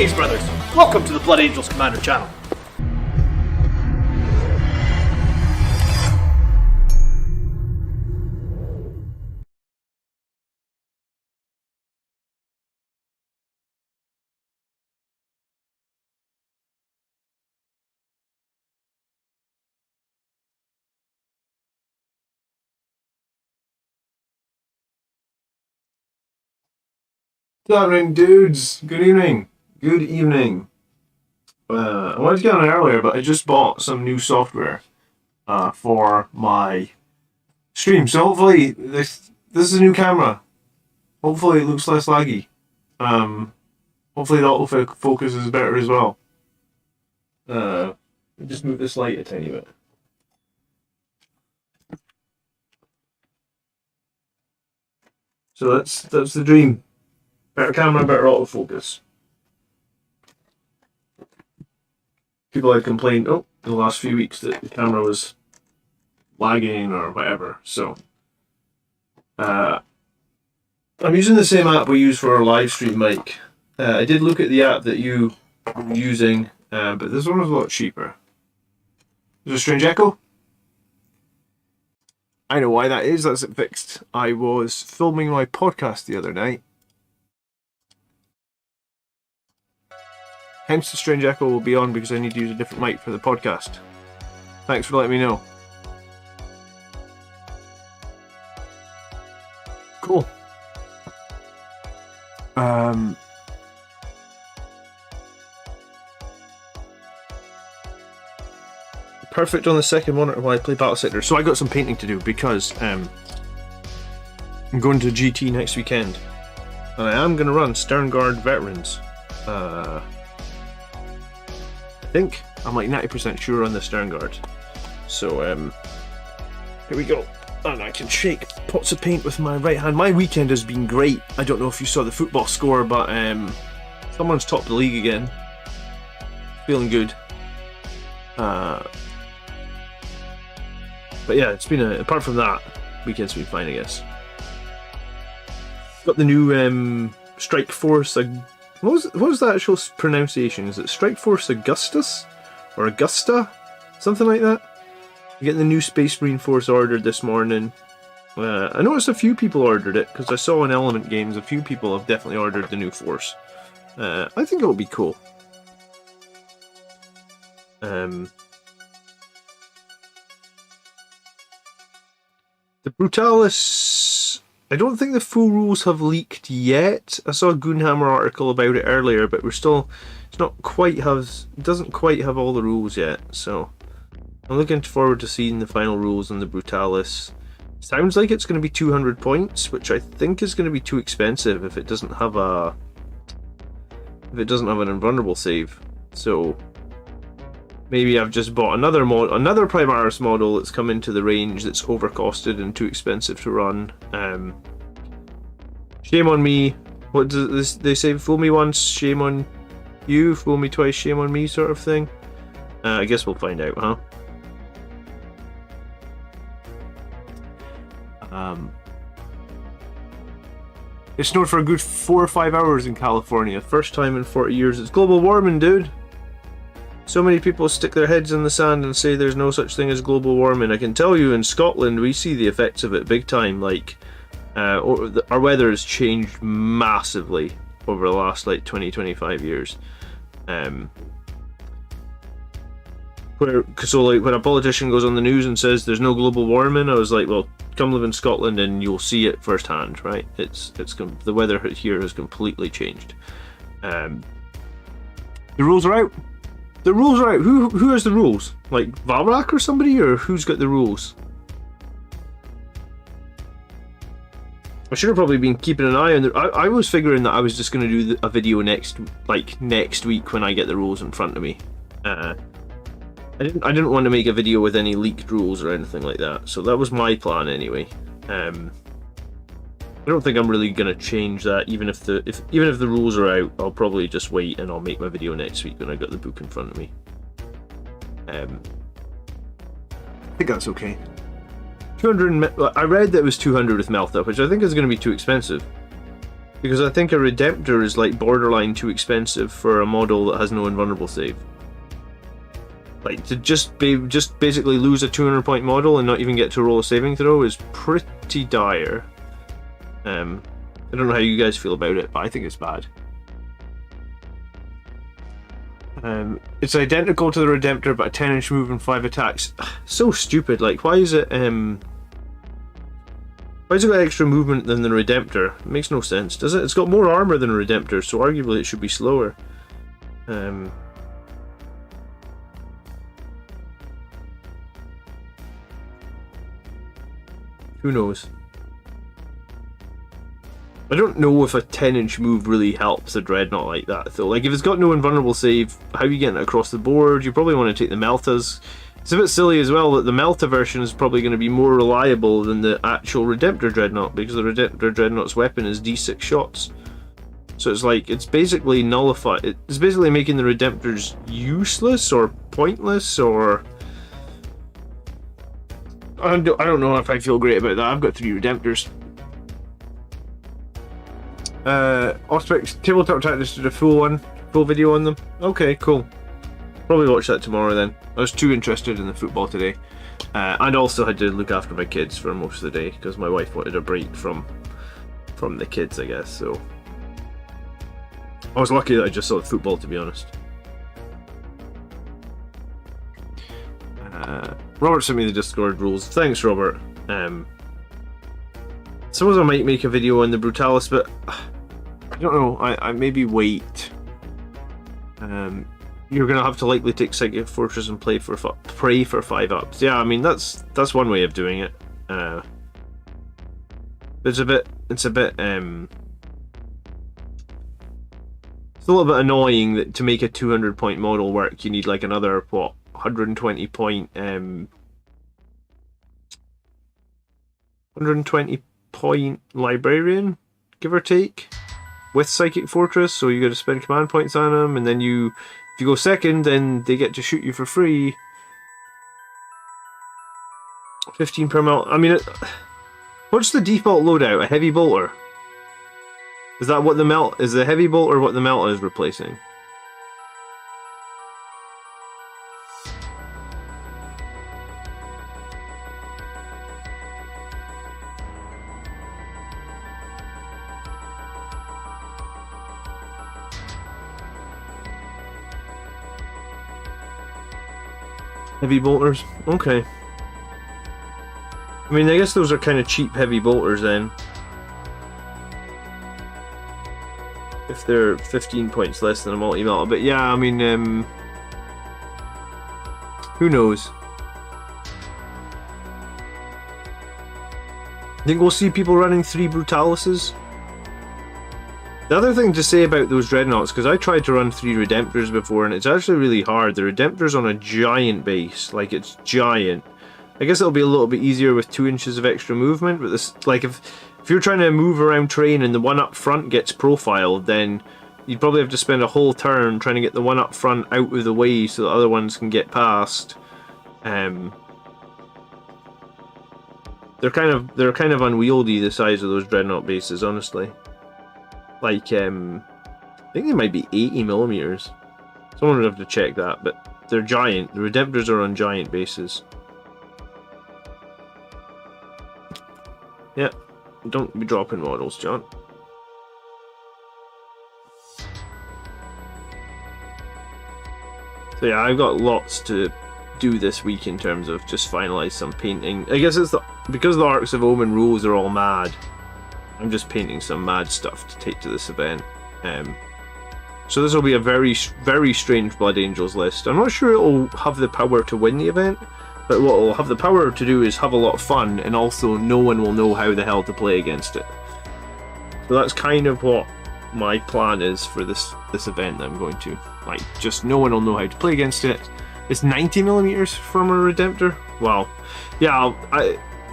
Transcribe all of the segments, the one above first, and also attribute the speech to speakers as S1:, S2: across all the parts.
S1: Greetings, brothers. Welcome to the Blood Angels Commander channel.
S2: What's happening, dudes? Good evening. Good evening. I wanted to get on earlier, but I just bought some new software for my stream. So hopefully this is a new camera. Hopefully it looks less laggy. Hopefully the autofocus is better as well. Just move this light a tiny bit. So that's the dream. Better camera, better autofocus. People had complained, in the last few weeks that the camera was lagging or whatever. So, I'm using the same app we use for our live stream mic. I did look at the app that you were using, but this one was a lot cheaper. Is it a strange echo? I know why that is. That's it fixed. I was filming my podcast the other night. Hence the strange echo will be on because I need to use a different mic for the podcast. Thanks for letting me know. Cool. Perfect on the second monitor while I play Battle Sector. So I got some painting to do because I'm going to GT next weekend. And I am going to run Sternguard Veterans. I think I'm like 90% sure on the Sternguard. So here we go. And I can shake pots of paint with my right hand. My weekend has been great. I don't know if you saw the football score, but someone's topped the league again. Feeling good. But yeah, it's been apart from that, weekend's been fine, I guess. Got the new Strike Force. What was the actual pronunciation? Is it Strike Force Augustus? Or Augusta? Something like that? I'm getting the new Space Marine Force ordered this morning. I noticed a few people ordered it, because I saw in Element Games a few people have definitely ordered the new Force. I think it'll be cool. The Brutalis, I don't think the full rules have leaked yet. I saw a Goonhammer article about it earlier, but it doesn't quite have all the rules yet. So I'm looking forward to seeing the final rules on the Brutalis. Sounds like it's going to be 200 points, which I think is going to be too expensive if it doesn't have an invulnerable save. So maybe I've just bought another Primaris model that's come into the range that's overcosted and too expensive to run. Shame on me. What does they say? Fool me once, shame on you. Fool me twice, shame on me, sort of thing. I guess we'll find out, huh? It snowed for a good 4 or 5 hours in California. First time in 40 years. It's global warming, dude. So many people stick their heads in the sand and say there's no such thing as global warming. I can tell you in Scotland we see the effects of it big time. Like, our weather has changed massively over the last like 20-25 years. So like when a politician goes on the news and says there's no global warming, I was like, well, come live in Scotland and you'll see it firsthand, right? The weather here has completely changed. The rules are out. The rules are out. Who has the rules? Like Valrak or somebody, or who's got the rules? I should have probably been keeping an eye on the. I was figuring that I was just going to do a video next week when I get the rules in front of me. I didn't want to make a video with any leaked rules or anything like that. So that was my plan anyway. I don't think I'm really going to change that. Even if the rules are out, I'll probably just wait and I'll make my video next week when I got the book in front of me. I think that's okay. 200. I read that it was 200 with Melthup, which I think is going to be too expensive. Because I think a Redemptor is like borderline too expensive for a model that has no invulnerable save. Like, to just basically lose a 200 point model and not even get to roll a saving throw is pretty dire. I don't know how you guys feel about it, but I think it's bad. It's identical to the Redemptor, but a 10-inch move and 5 attacks. So stupid. Like, why is it got extra movement than the Redemptor? It makes no sense, does it? It's got more armor than a Redemptor, so arguably it should be slower. Who knows? I don't know if a 10-inch move really helps a dreadnought like that, though. Like, if it's got no invulnerable save, how are you getting it across the board? You probably want to take the Meltas. It's a bit silly as well that the Melta version is probably going to be more reliable than the actual Redemptor Dreadnought, because the Redemptor Dreadnought's weapon is D6 shots. So it's like, it's basically nullified. It's basically making the Redemptors useless or pointless, or... I don't know if I feel great about that. I've got 3 Redemptors. Auspex Tabletop Tactics did a full video on them. Okay, cool. Probably watch that tomorrow then. I was too interested in the football today. And also had to look after my kids for most of the day, because my wife wanted a break from the kids, I guess, so... I was lucky that I just saw the football, to be honest. Robert sent me the Discord rules. Thanks, Robert. Suppose I might make a video on the Brutalis, but I don't know. I maybe wait. You're gonna have to likely take Psychic Fortress and pray for 5 ups. Yeah, I mean that's one way of doing it. It's a bit. It's a little bit annoying that to make a 200 point model work, you need like another 120 point 120 point librarian, give or take, with Psychic Fortress. So you got to spend command points on them, and then if you go second, then they get to shoot you for free. 15 per mil. I mean, what's the default loadout? A heavy bolter? Is that what is the heavy bolter what the Melta is replacing? Heavy bolters? Okay. I mean, I guess those are kind of cheap heavy bolters then. If they're 15 points less than a multi-melta. But yeah, I mean, who knows? I think we'll see people running 3 Brutalises. The other thing to say about those dreadnoughts, because I tried to run 3 Redemptors before, and it's actually really hard. The Redemptor's on a giant base, like it's giant. I guess it'll be a little bit easier with 2 inches of extra movement, but this, like if you're trying to move around terrain and the one up front gets profiled, then you'd probably have to spend a whole turn trying to get the one up front out of the way so the other ones can get past. They're kind of unwieldy, the size of those dreadnought bases, honestly. Like, I think they might be 80 millimeters. Someone would have to check that, but they're giant. The Redemptors are on giant bases. Yeah, don't be dropping models, John. So yeah, I've got lots to do this week in terms of just finalize some painting. I guess it's because the Arcs of Omen rules are all mad. I'm just painting some mad stuff to take to this event. So this will be a very, very strange Blood Angels list. I'm not sure it'll have the power to win the event, but what it'll have the power to do is have a lot of fun, and also no one will know how the hell to play against it. So that's kind of what my plan is for this event that I'm going to. Like, just no one will know how to play against it. It's 90 millimeters from a Redemptor? Wow. Yeah,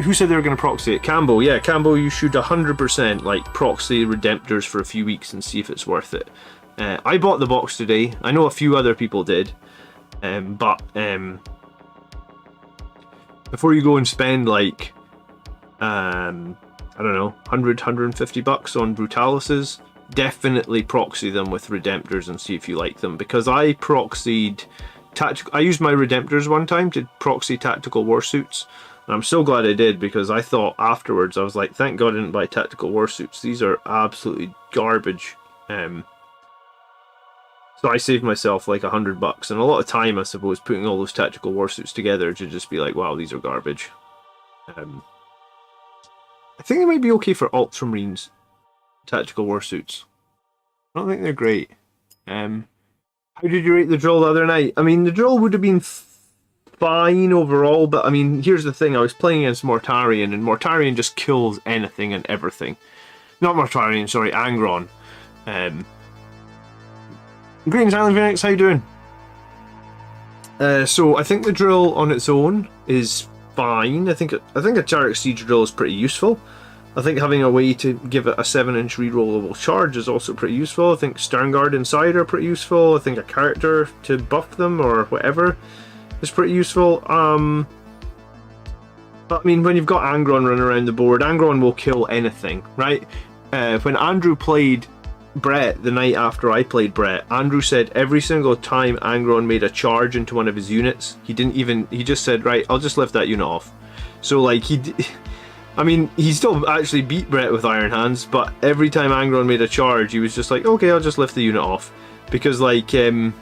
S2: who said they were going to proxy it? Cambo. Yeah, Cambo, you should 100% like proxy Redemptors for a few weeks and see if it's worth it. I bought the box today. I know a few other people did. But before you go and spend like I don't know, 100, 150 bucks on Brutalises. Definitely proxy them with Redemptors and see if you like them, because I proxied I used my Redemptors one time to proxy Tactical Warsuits, and I'm so glad I did, because I thought afterwards, I was like, thank God I didn't buy Tactical Warsuits. These are absolutely garbage. So I saved myself like $100 and a lot of time, I suppose, putting all those Tactical Warsuits together to just be like, wow, these are garbage. I think they might be okay for Ultramarines, Tactical Warsuits. I don't think they're great. How did you rate the drill the other night? I mean, the drill would have been fine overall, but I mean, here's the thing. I was playing against Mortarion, and Mortarion just kills anything and everything. Not Mortarion, sorry, Angron. Greetings, Island Phoenix, how you doing? So I think the drill on its own is fine. I think a Charix Siege drill is pretty useful. I think having a way to give it a 7-inch rerollable charge is also pretty useful. I think Sternguard Inside are pretty useful. I think a character to buff them or whatever is pretty useful. But I mean, when you've got Angron running around the board, Angron will kill anything, right? When Andrew played Brett the night after I played Brett, Andrew said every single time Angron made a charge into one of his units, he just said, right, I'll just lift that unit off. So like I mean, he still actually beat Brett with Iron Hands, but every time Angron made a charge, he was just like, okay, I'll just lift the unit off. Because, like, I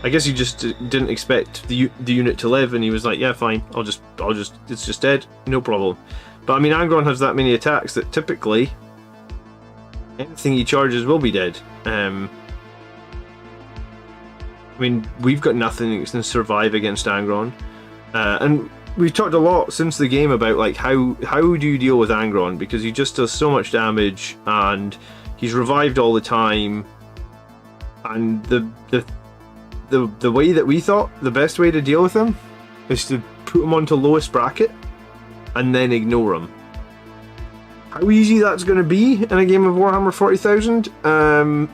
S2: guess he just didn't expect the unit to live, and he was like, yeah, fine, I'll just, it's just dead, no problem. But, I mean, Angron has that many attacks that typically anything he charges will be dead. I mean, we've got nothing that can survive against Angron. And we've talked a lot since the game about like how do you deal with Angron, because he just does so much damage and he's revived all the time, and the way that we thought the best way to deal with him is to put him onto lowest bracket and then ignore him. How easy that's going to be in a game of Warhammer 40,000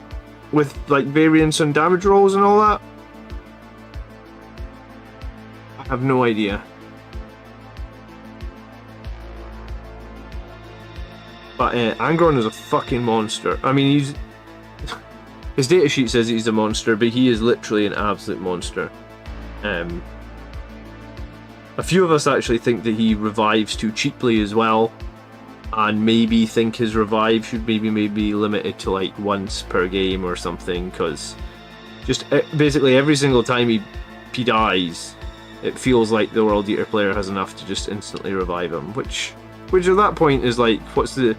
S2: with like variance and damage rolls and all that, I have no idea. But Angron is a fucking monster. I mean, his datasheet says he's a monster, but he is literally an absolute monster. A few of us actually think that he revives too cheaply as well, and maybe think his revive should maybe be limited to like once per game or something, because just basically every single time he dies, it feels like the World Eater player has enough to just instantly revive him, which at that point is like, what's the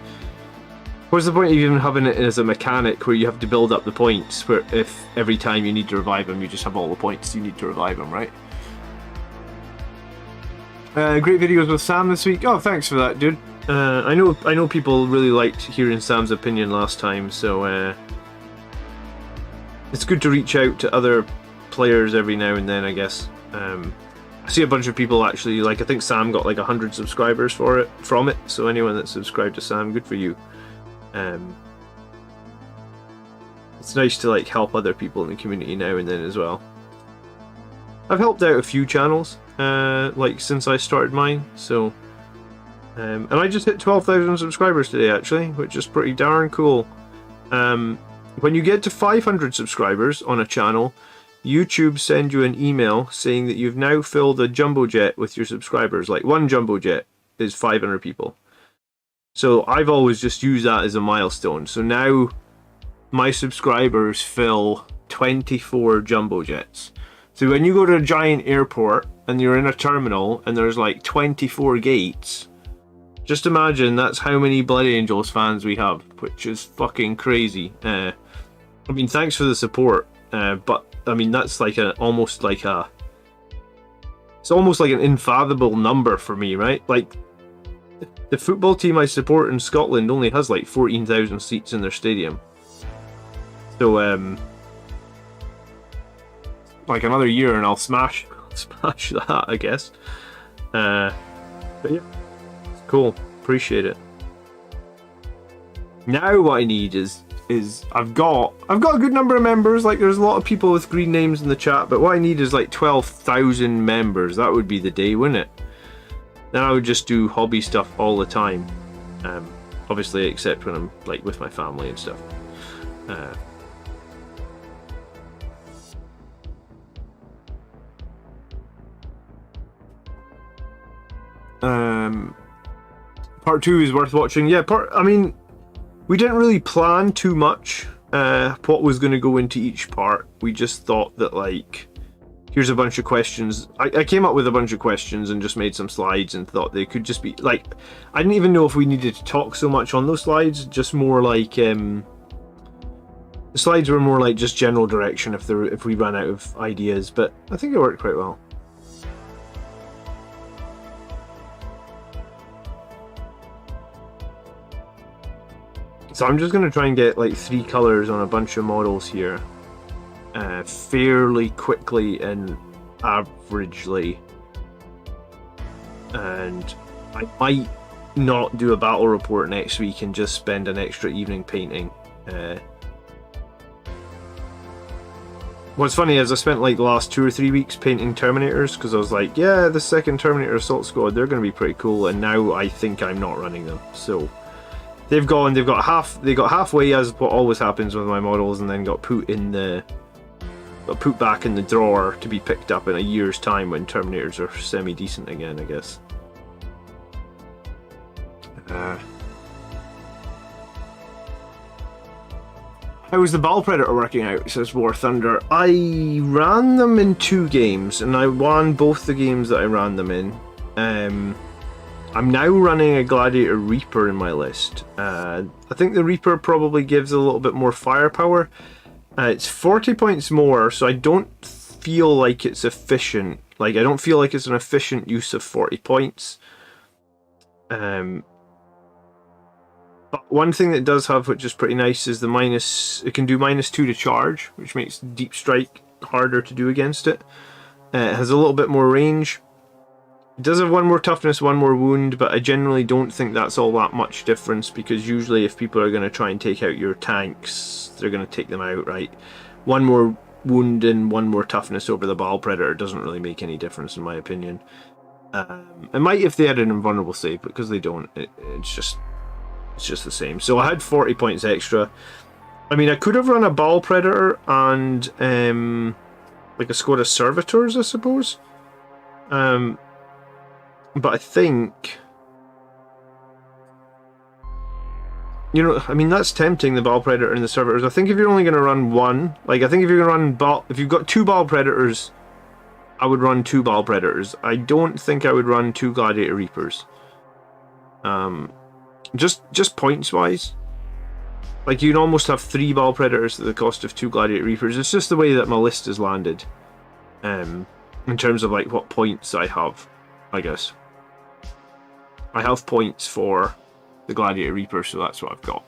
S2: point of even having it as a mechanic where you have to build up the points, where if every time you need to revive him, you just have all the points you need to revive him, right? Great videos with Sam this week. Oh, thanks for that, dude. I know people really liked hearing Sam's opinion last time, so it's good to reach out to other players every now and then, I guess. I see a bunch of people actually, like, I think Sam got like 100 subscribers from it, so anyone that subscribed to Sam, good for you. It's nice to like help other people in the community now and then as well. I've helped out a few channels like since I started mine, so and I just hit 12,000 subscribers today actually, which is pretty darn cool. When you get to 500 subscribers on a channel, YouTube send you an email saying that you've now filled a jumbo jet with your subscribers. Like one jumbo jet is 500 people. So I've always just used that as a milestone. So now my subscribers fill 24 jumbo jets. So when you go to a giant airport and you're in a terminal and there's like 24 gates, just imagine that's how many Blood Angels fans we have, which is fucking crazy. I mean, thanks for the support, but I mean, that's like it's almost like an unfathomable number for me, right? Like, the football team I support in Scotland only has like 14,000 seats in their stadium. So, like another year and I'll smash that, I guess. But yeah, it's cool. Appreciate it. Now what I need is I've got a good number of members. Like, there's a lot of people with green names in the chat, but what I need is like 12,000 members. That would be the day, wouldn't it? Then I would just do hobby stuff all the time. Obviously, except when I'm like with my family and stuff. Part 2 is worth watching. Yeah, I mean, we didn't really plan too much what was going to go into each part. We just thought that, like, here's a bunch of questions. I came up with a bunch of questions and just made some slides and thought they could just be, like, I didn't even know if we needed to talk so much on those slides, just more like, the slides were more like just general direction if we ran out of ideas, but I think it worked quite well. So I'm just going to try and get like 3 colours on a bunch of models here fairly quickly and averagely, and I might not do a battle report next week and just spend an extra evening painting. What's funny is I spent like the last 2 or 3 weeks painting Terminators because I was like, yeah, the second Terminator Assault Squad, they're going to be pretty cool, and now I think I'm not running them. So they got halfway, as what always happens with my models, and then got put back in the drawer to be picked up in a year's time when Terminators are semi-decent again, I guess. How was the Battle Predator working out, says War Thunder. I ran them in 2 games, and I won both the games that I ran them in. I'm now running a Gladiator Reaper in my list. I think the Reaper probably gives a little bit more firepower. It's 40 points more, so I don't feel like it's efficient. Like, I don't feel like it's an efficient use of 40 points. But one thing that it does have, which is pretty nice, is it can do -2 to charge, which makes Deep Strike harder to do against it. It has a little bit more range. It does have 1 more toughness, 1 more wound, but I generally don't think that's all that much difference, because usually if people are going to try and take out your tanks, they're going to take them out, right? 1 more wound and 1 more toughness over the Battle Predator doesn't really make any difference, in my opinion. It might if they had an invulnerable save, but because they don't, it's just the same. So I had 40 points extra. I mean, I could have run a Battle Predator and like a squad of Servitors, I suppose. But I think, you know, I mean, that's tempting, the Battle Predator and the Servitors. I think if you're only going to run 1, like, I think if you're going to run if you've got 2 Battle Predators, I would run 2 Battle Predators. I don't think I would run 2 Gladiator Reapers. Just points wise, like, you'd almost have 3 Battle Predators at the cost of 2 Gladiator Reapers. It's just the way that my list has landed, in terms of like what points I have. I guess I have points for the Gladiator Reaper, so that's what I've got.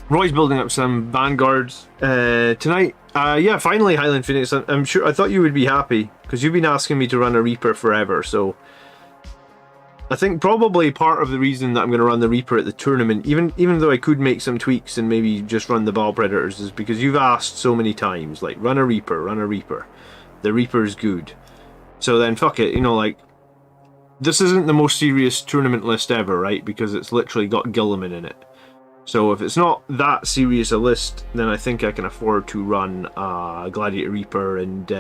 S2: Roy's building up some vanguards tonight. Yeah, finally, Highland Phoenix. I'm sure. I thought you would be happy because you've been asking me to run a Reaper forever. So I think probably part of the reason that I'm going to run the Reaper at the tournament, even though I could make some tweaks and maybe just run the Battle Predators, is because you've asked so many times, like, run a Reaper, run a Reaper. The Reaper's good. So then, fuck it, you know, like, this isn't the most serious tournament list ever, right? Because it's literally got Guilliman in it. So if it's not that serious a list, then I think I can afford to run Gladiator Reaper, and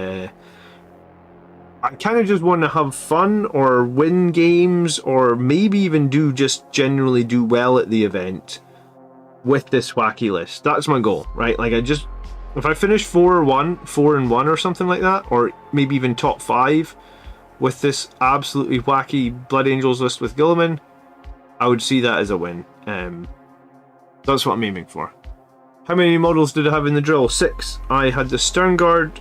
S2: I kind of just want to have fun or win games, or maybe even just generally do well at the event with this wacky list. That's my goal, right? Like, if I finish 4-1 or something like that, or maybe even top 5 with this absolutely wacky Blood Angels list with Guilliman, I would see that as a win. That's what I'm aiming for. How many models did I have in the drill? 6. I had the Stern Guard,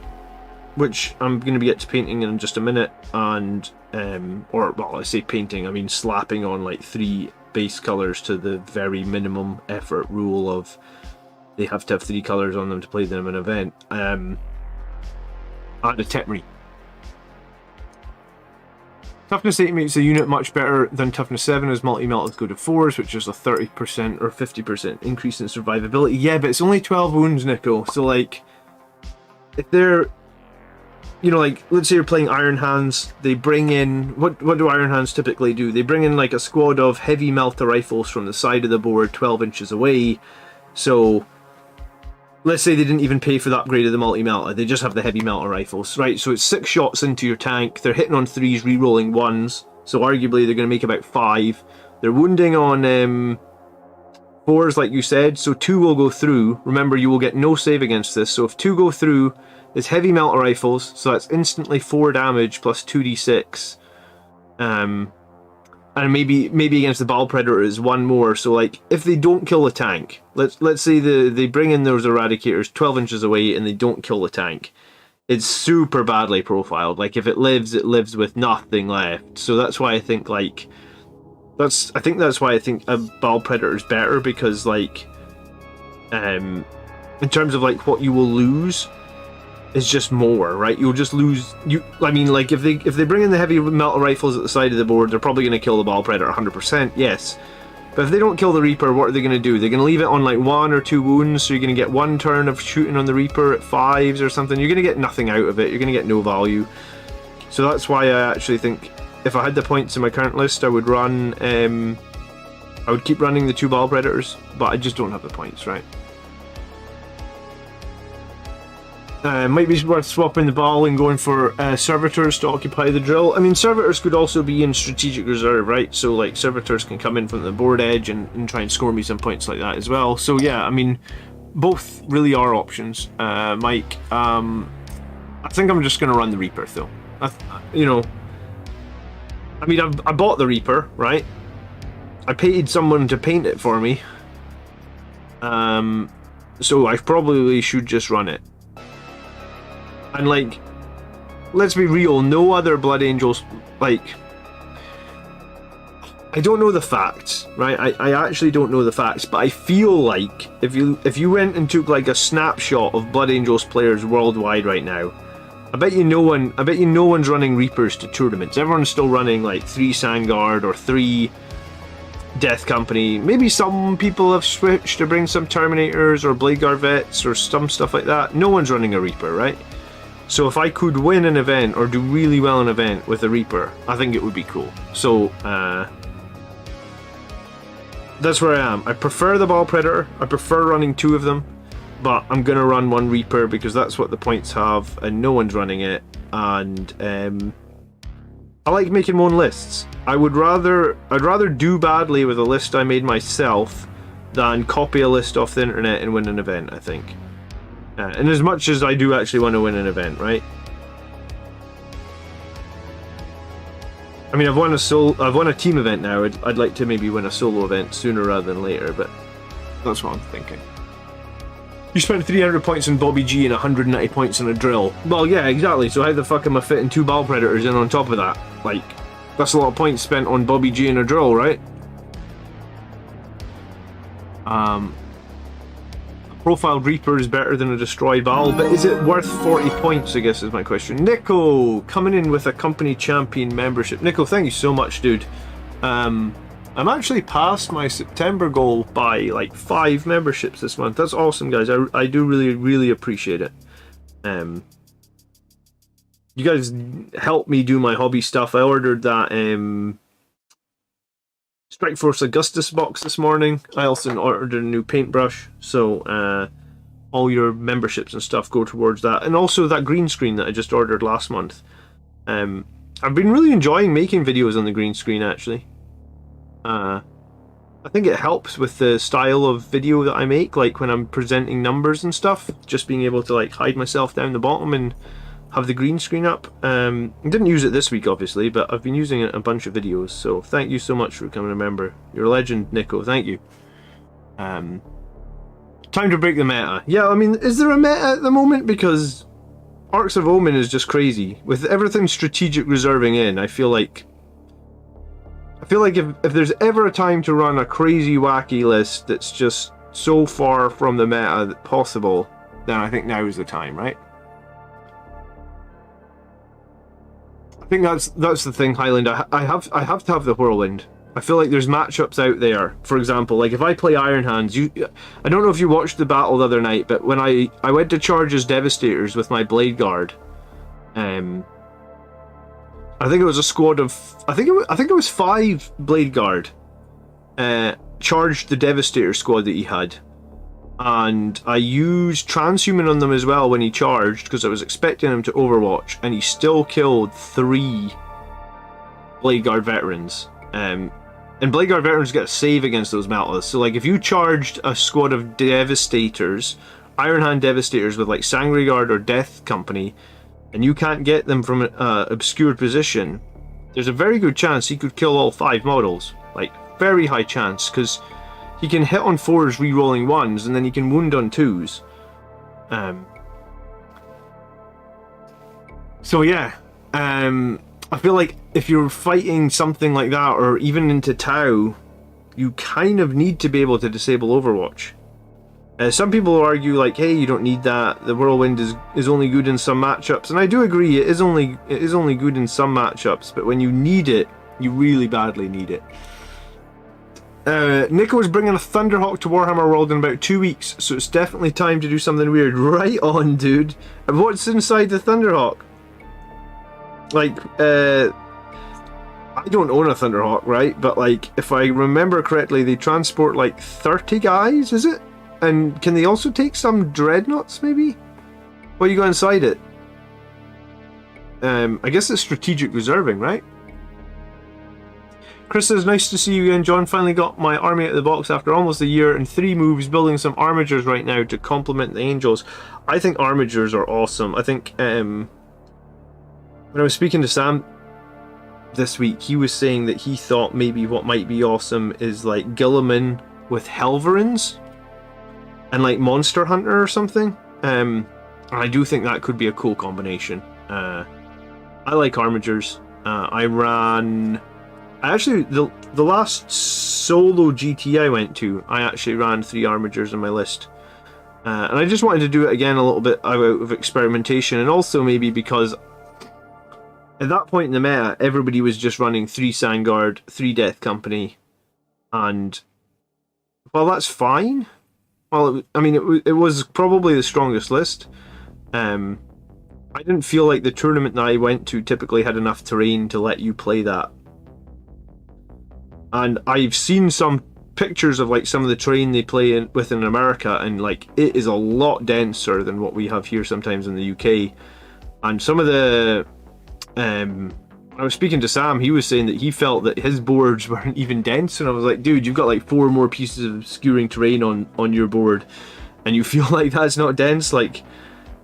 S2: which I'm going to get to painting in just a minute, and well, I say painting, I mean slapping on like 3 base colours to the very minimum effort rule of they have to have 3 colours on them to play them in an event. And a Tetmary. Toughness 8 makes the unit much better than Toughness 7 as multi-meltas go to 4s, which is a 30% or 50% increase in survivability. Yeah, but it's only 12 wounds, Nico, so like, if they're... you know, like, let's say you're playing Iron Hands, they bring in, what do Iron Hands typically do? They bring in like a squad of heavy melta rifles from the side of the board 12 inches away. So let's say they didn't even pay for the upgrade of the multi-melta, they just have the heavy melta rifles, right? So it's 6 shots into your tank, they're hitting on 3s, re-rolling 1s, so arguably they're going to make about 5. They're wounding on 4s like you said, so 2 will go through. Remember, you will get no save against this, so if 2 go through, it's heavy melta rifles, so that's instantly 4 damage plus 2d6. And maybe against the Bile Predator is 1 more, so like, if they don't kill the tank, let's say they bring in those Eradicators 12 inches away and they don't kill the tank, it's super badly profiled. Like, if it lives with nothing left. So that's why I think, like, that's why I think a Bile Predator is better, because, like, in terms of, like, what you will lose, is just more, right? You'll just lose. I mean, like, if they bring in the heavy melta rifles at the side of the board, they're probably going to kill the Bile Predator 100%, yes. But if they don't kill the Reaper, what are they going to do? They're going to leave it on like 1 or 2 wounds, so you're going to get 1 turn of shooting on the Reaper at 5s or something. You're going to get nothing out of it. You're going to get no value. So that's why I actually think, if I had the points in my current list, I would run. I would keep running the 2 Bile Predators, but I just don't have the points, right? Might be worth swapping the Bile and going for Servitors to occupy the drill. I mean, Servitors could also be in strategic reserve, right? So, like, Servitors can come in from the board edge and try and score me some points like that as well. So, yeah, I mean, both really are options, Mike. I think I'm just going to run the Reaper, though. You know, I mean, I bought the Reaper, right? I paid someone to paint it for me. So I probably should just run it. And, like, let's be real, no other Blood Angels, like, I don't know the facts, right? I actually don't know the facts, but I feel like if you went and took like a snapshot of Blood Angels players worldwide right now, I bet you no one's running Reapers to tournaments. Everyone's still running like 3 Sandguard or 3 Death Company. Maybe some people have switched to bring some Terminators or Blade Guard Vets or some stuff like that. No one's running a Reaper, right? So if I could win an event or do really well in an event with a Reaper, I think it would be cool. So that's where I am. I prefer the Bile Predator. I prefer running 2 of them, but I'm gonna run 1 Reaper because that's what the points have, and no one's running it. And I like making my own lists. I'd rather do badly with a list I made myself than copy a list off the internet and win an event, I think. And as much as I do actually want to win an event, right? I mean, I've won a team event now. I'd like to maybe win a solo event sooner rather than later, but that's what I'm thinking. You spent 300 points on Bobby G and 190 points on a drill. Well, yeah, exactly. So how the fuck am I fitting 2 Bile Predators in on top of that? Like, that's a lot of points spent on Bobby G and a drill, right? Profiled Reaper is better than a destroyed Bile, but is it worth 40 points, I guess is my question. Nico, coming in with a company champion membership. Nico, thank you so much, dude. I'm actually past my September goal by like 5 memberships this month. That's awesome, guys. I do really, really appreciate it. You guys helped me do my hobby stuff. I ordered that Strike Force Augustus box this morning. I also ordered a new paintbrush, so all your memberships and stuff go towards that. And also that green screen that I just ordered last month. I've been really enjoying making videos on the green screen, actually. I think it helps with the style of video that I make, like when I'm presenting numbers and stuff, just being able to like hide myself down the bottom and have the green screen up. I didn't use it this week, obviously, but I've been using it in a bunch of videos, so thank you so much for becoming a member. You're a legend, Nico, thank you. Time to break the meta. Yeah, I mean, is there a meta at the moment? Because Arcs of Omen is just crazy. With everything strategic reserving in, I feel like if there's ever a time to run a crazy wacky list that's just so far from the meta possible, then I think now is the time, right? I think that's the thing, Highland. I have to have the Whirlwind. I feel like there's matchups out there. For example, like if I play Iron Hands, I don't know if you watched the battle the other night, but when I went to charge as Devastators with my Blade Guard, I think it was a squad of I think it was 5 Blade Guard charged the Devastator squad that he had, and I used transhuman on them as well when he charged because I was expecting him to overwatch, and he still killed 3 Blade Guard veterans. And Blade Guard veterans get a save against those meltas, so like if you charged a squad of Devastators, Iron Hand Devastators with like Sangre Guard or Death Company, and you can't get them from an obscured position, there's a very good chance he could kill all 5 models. Like, very high chance, because he can hit on 4s re-rolling 1s, and then he can wound on 2s. So yeah, I feel like if you're fighting something like that, or even into Tau, you kind of need to be able to disable Overwatch. Some people argue like, hey, you don't need that. The Whirlwind is only good in some matchups, and I do agree. It is only good in some matchups, but when you need it, you really badly need it. Nico is bringing a Thunderhawk to Warhammer World in about 2 weeks, so it's definitely time to do something weird. Right on, dude. And what's inside the Thunderhawk? Like, I don't own a Thunderhawk, right? But like, if I remember correctly, they transport like 30 guys, is it? And can they also take some dreadnoughts, maybe? What you got inside it? I guess it's strategic reserving, right? Chris says, nice to see you again, John. Finally got my army out of the box after almost a year and 3 moves, building some armigers right now to complement the angels. I think armigers are awesome. I think when I was speaking to Sam this week, he was saying that he thought maybe what might be awesome is like Guilliman with Helverins and like Monster Hunter or something. I do think that could be a cool combination. I like armigers. The last solo GT I went to, I actually ran 3 armigers on my list. And I just wanted to do it again a little bit out of experimentation, and also maybe because at that point in the meta, everybody was just running 3 Sandguard, 3 Death Company, and well, that's fine. Well, I mean, it was probably the strongest list. I didn't feel like the tournament that I went to typically had enough terrain to let you play that. And I've seen some pictures of like some of the terrain they play with in America, and like it is a lot denser than what we have here sometimes in the UK. And some of the I was speaking to Sam, he was saying that he felt that his boards weren't even dense, and I was like, dude, you've got like 4 more pieces of obscuring terrain on your board, and you feel like that's not dense? Like,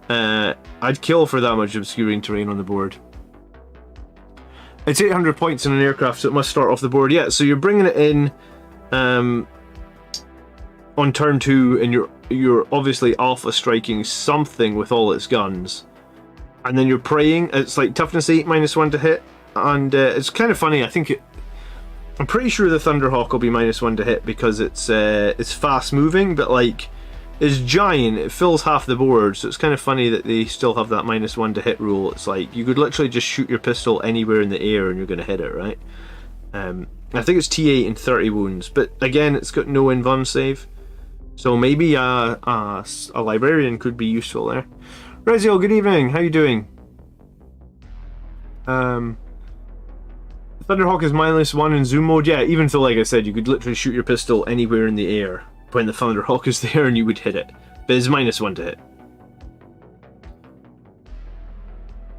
S2: I'd kill for that much obscuring terrain on the board. It's 800 points in an aircraft, so it must start off the board. Yeah, so you're bringing it in on turn 2, and you're obviously alpha striking something with all its guns. And then you're praying. It's like toughness 8 -1 to hit, and it's kind of funny. I'm pretty sure the Thunderhawk will be -1 to hit because it's fast moving, but like it's giant. It fills half the board, so it's kind of funny that they still have that -1 to hit rule. It's like you could literally just shoot your pistol anywhere in the air and you're going to hit it, right? I think it's T8 and 30 wounds, but again, it's got no invuln save, so maybe a librarian could be useful there. Reziel, good evening. How you doing? Thunderhawk is -1 in zoom mode. Yeah, even though, like I said, you could literally shoot your pistol anywhere in the air when the Thunderhawk is there and you would hit it. But it's -1 to hit.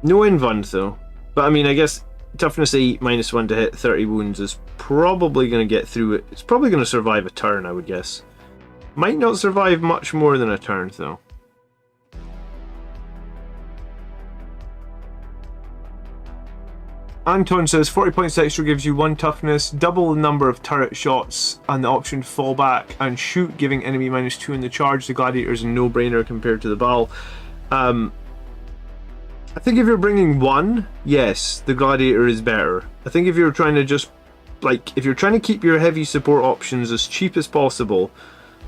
S2: No invuln though. But I mean, I guess toughness 8 -1 to hit, 30 wounds is probably going to get through it. It's probably going to survive a turn, I would guess. Might not survive much more than a turn though. Anton says 40 points extra gives you 1 toughness, double the number of turret shots, and the option to fall back and shoot, giving enemy -2 in the charge. The Gladiator is a no-brainer compared to the Baal. I think if you're bringing 1, yes, the Gladiator is better. I think if you're trying to just, like, if you're trying to keep your heavy support options as cheap as possible,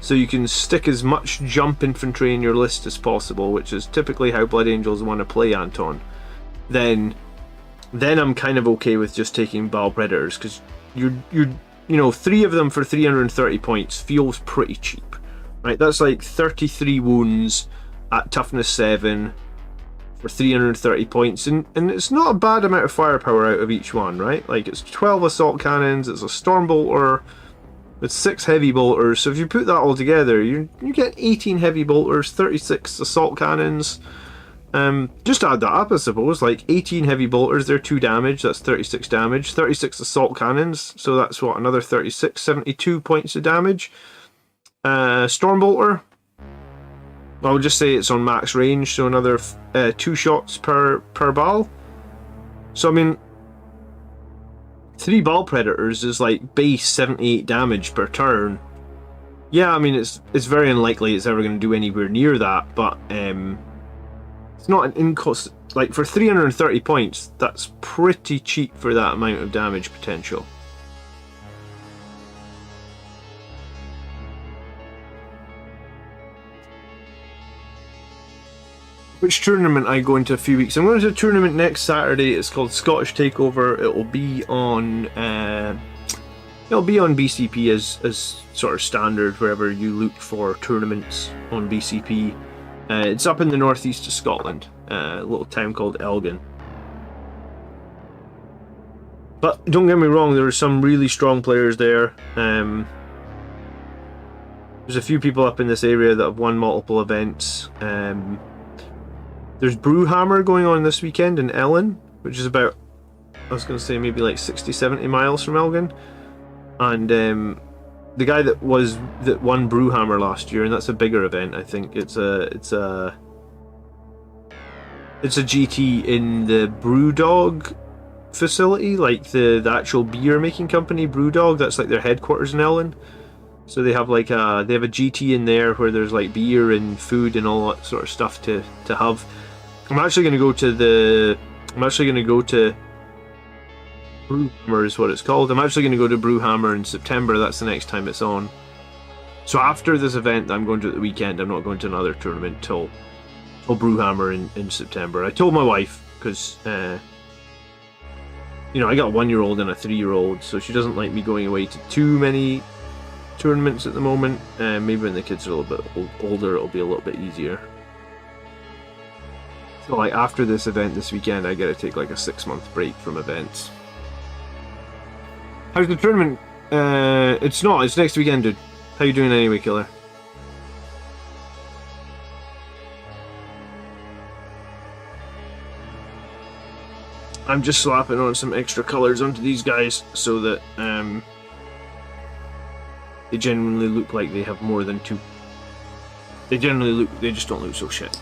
S2: so you can stick as much jump infantry in your list as possible, which is typically how Blood Angels want to play, Anton, then I'm kind of okay with just taking Baal Predators, because you know, 3 of them for 330 points feels pretty cheap, right? That's like 33 wounds at toughness 7 for 330 points, and it's not a bad amount of firepower out of each one, right? Like, it's 12 assault cannons, it's a storm bolter with 6 heavy bolters, so if you put that all together, you get 18 heavy bolters, 36 assault cannons. Just add that up, I suppose. Like 18 heavy bolters, they're 2 damage, that's 36 damage. 36 assault cannons, so that's what, another 36, 72 points of damage. Storm bolter, I'll just say it's on max range, so another 2 shots per ball. So I mean, 3 ball predators is like base 78 damage per turn. Yeah, I mean, it's very unlikely it's ever going to do anywhere near that, but it's not an incost. Like, for 330 points, that's pretty cheap for that amount of damage potential. Which tournament I go into a few weeks? I'm going to a tournament next Saturday. It's called Scottish Takeover. It'll be on BCP as sort of standard wherever you look for tournaments on BCP. It's up in the northeast of Scotland, a little town called Elgin. But don't get me wrong, there are some really strong players there. There's a few people up in this area that have won multiple events. There's Brewhammer going on this weekend in Ellen, which is about, I was going to say, maybe like 60-70 miles from Elgin. And the guy that won Brewhammer last year, and that's a bigger event, I think. It's a GT in the Brewdog facility, like the actual beer making company, Brewdog. That's like their headquarters in Ellen. So they have like a GT in there where there's like beer and food and all that sort of stuff to have. I'm actually going to go to Brewhammer is what it's called. I'm actually going to go to Brewhammer in September. That's the next time it's on. So after this event that I'm going to at the weekend, I'm not going to another tournament till Brewhammer in September. I told my wife, because I got a 1-year-old and a 3-year-old, so she doesn't like me going away to too many tournaments at the moment. Maybe when the kids are a little bit older, it'll be a little bit easier. So like after this event this weekend, I gotta take like a 6-month break from events. How's the tournament? It's next weekend, dude. How you doing anyway, Killer? I'm just slapping on some extra colours onto these guys so that they genuinely look like they have more than 2. They just don't look so shit.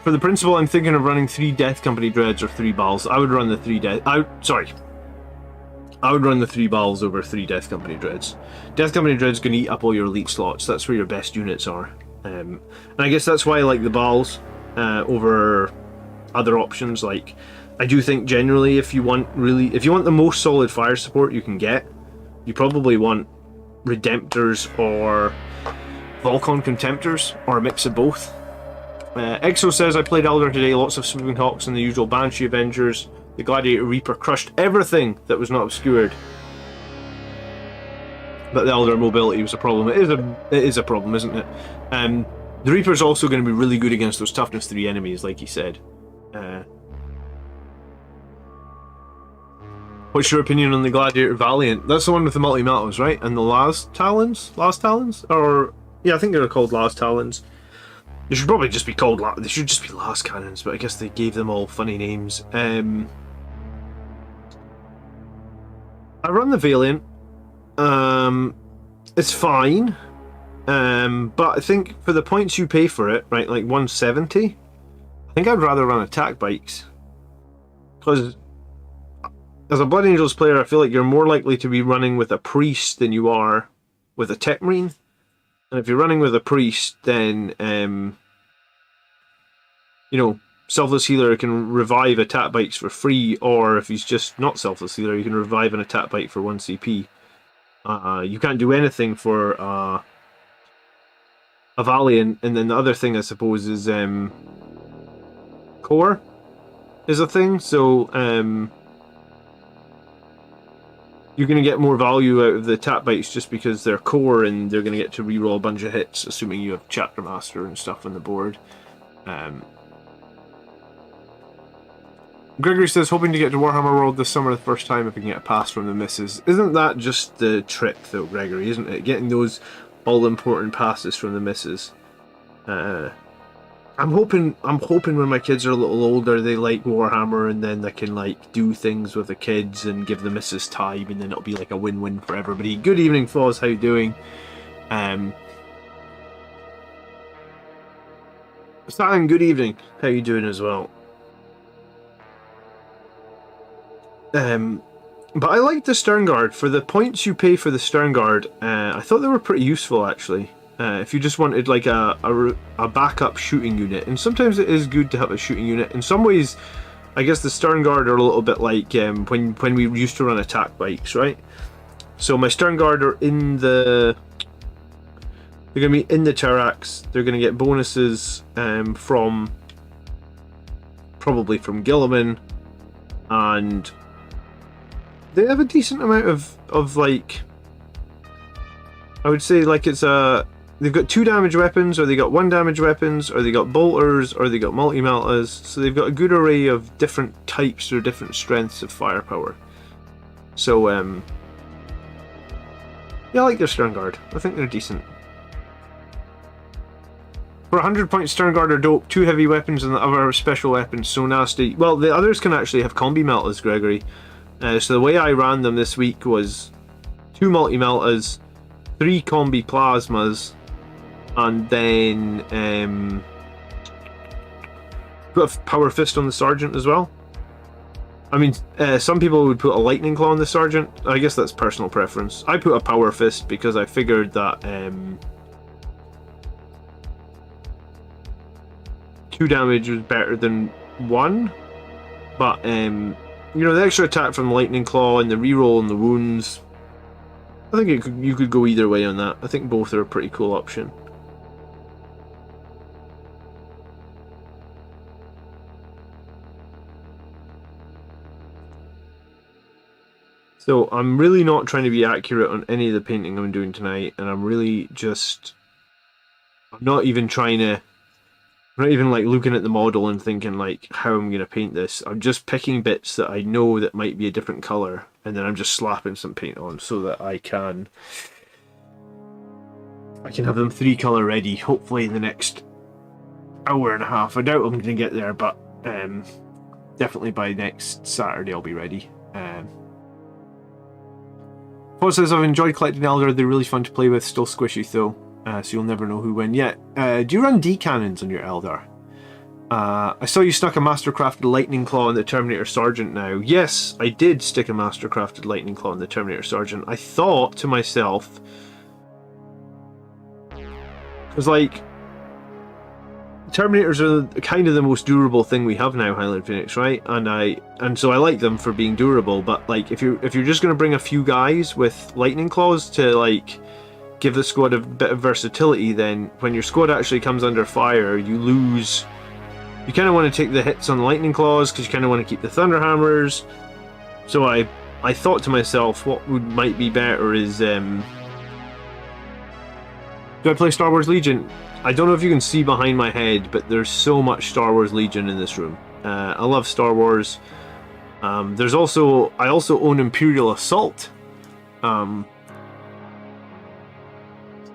S2: For the principal, I'm thinking of running 3 Death Company Dreads or 3 Balls. I would run the 3 I would run the 3 Balls over 3 Death Company Dreads. Death Company Dreads can eat up all your elite slots. That's where your best units are. And I guess that's why I like the Balls over other options. Like, I do think generally if you want the most solid fire support you can get, you probably want Redemptors or Volcon Contemptors, or a mix of both. Exo says, I played Elder today, lots of Swooping Hawks and the usual Banshee Avengers. The Gladiator Reaper crushed everything that was not obscured. But the Elder mobility was a problem. It is a problem, isn't it? The Reaper's also going to be really good against those toughness 3 enemies, like he said. What's your opinion on the Gladiator Valiant? That's the one with the multi-metals, right? And the Last Talons? Or, yeah, I think they're called Last Talons. They should probably just be called they should just be Last Cannons, but I guess they gave them all funny names. I run the Valiant. It's fine. But I think for the points you pay for it, right, like 170, I think I'd rather run attack bikes. Because as a Blood Angels player, I feel like you're more likely to be running with a priest than you are with a tech marine. And if you're running with a priest, then Selfless Healer can revive attack bikes for free, or if he's just not Selfless Healer, you can revive an attack bike for 1 CP. You can't do anything for a Valiant, and then the other thing I suppose is Core is a thing, so you're going to get more value out of the attack bikes just because they're core and they're going to get to reroll a bunch of hits, assuming you have Chapter Master and stuff on the board. Gregory says, hoping to get to Warhammer World this summer the first time if I can get a pass from the missus. Isn't that just the trick, though, Gregory? Isn't it? Getting those all-important passes from the missus. I'm hoping when my kids are a little older, they like Warhammer, and then they can like do things with the kids and give the missus time, and then it'll be like a win-win for everybody. Good evening, Foz. How you doing? Stan, good evening. How you doing as well? But I like the Stern Guard. For the points you pay for the Stern Guard, I thought they were pretty useful, actually. If you just wanted like a backup shooting unit, and sometimes it is good to have a shooting unit. In some ways, I guess the Stern Guard are a little bit like when we used to run attack bikes, right? So my Stern Guard are in the... They're going to be in the Terrax. They're going to get bonuses from... probably from Guilliman, and... they have a decent amount of like, I would say like it's they've got 2 damage weapons, or they got 1 damage weapons, or they got bolters, or they got multi-meltas, so they've got a good array of different types or different strengths of firepower. So yeah, I like their Stern Guard. I think they're decent. For 100 point Stern Guard are dope. 2 heavy weapons and the other special weapons so nasty. Well, the others can actually have combi meltas, Gregory. So the way I ran them this week was 2 multi-meltas, 3 combi plasmas, and then put a power fist on the sergeant as well. I mean, some people would put a lightning claw on the sergeant. I guess that's personal preference. I put a power fist because I figured that 2 damage was better than 1, but you know, the extra attack from the lightning claw and the reroll and the wounds, I think you could go either way on that. I think both are a pretty cool option. So I'm really not trying to be accurate on any of the painting I'm doing tonight, and I'm really just... I'm not even like looking at the model and thinking like how I'm going to paint this. I'm just picking bits that I know that might be a different colour, and then I'm just slapping some paint on so that I can have them 3 colour ready, hopefully in the next hour and a half. I doubt I'm going to get there, but definitely by next Saturday I'll be ready. Paul says, I've enjoyed collecting Eldar, they're really fun to play with, still squishy though. So you'll never know who win. Yeah. Do you run D-cannons on your Eldar? I saw you stuck a Mastercrafted Lightning Claw on the Terminator Sergeant now. Yes, I did stick a Mastercrafted Lightning Claw on the Terminator Sergeant. I thought to myself... because, like... Terminators are kind of the most durable thing we have now, Highland Phoenix, right? And so I like them for being durable, but, like, if you're just going to bring a few guys with Lightning Claws to, like... give the squad a bit of versatility, then when your squad actually comes under fire, you lose. You kind of want to take the hits on the lightning claws because you kind of want to keep the thunder hammers. So I thought to myself, what might be better is do I play Star Wars Legion? I don't know if you can see behind my head, but there's so much Star Wars Legion in this room. I love Star Wars. I also own Imperial Assault.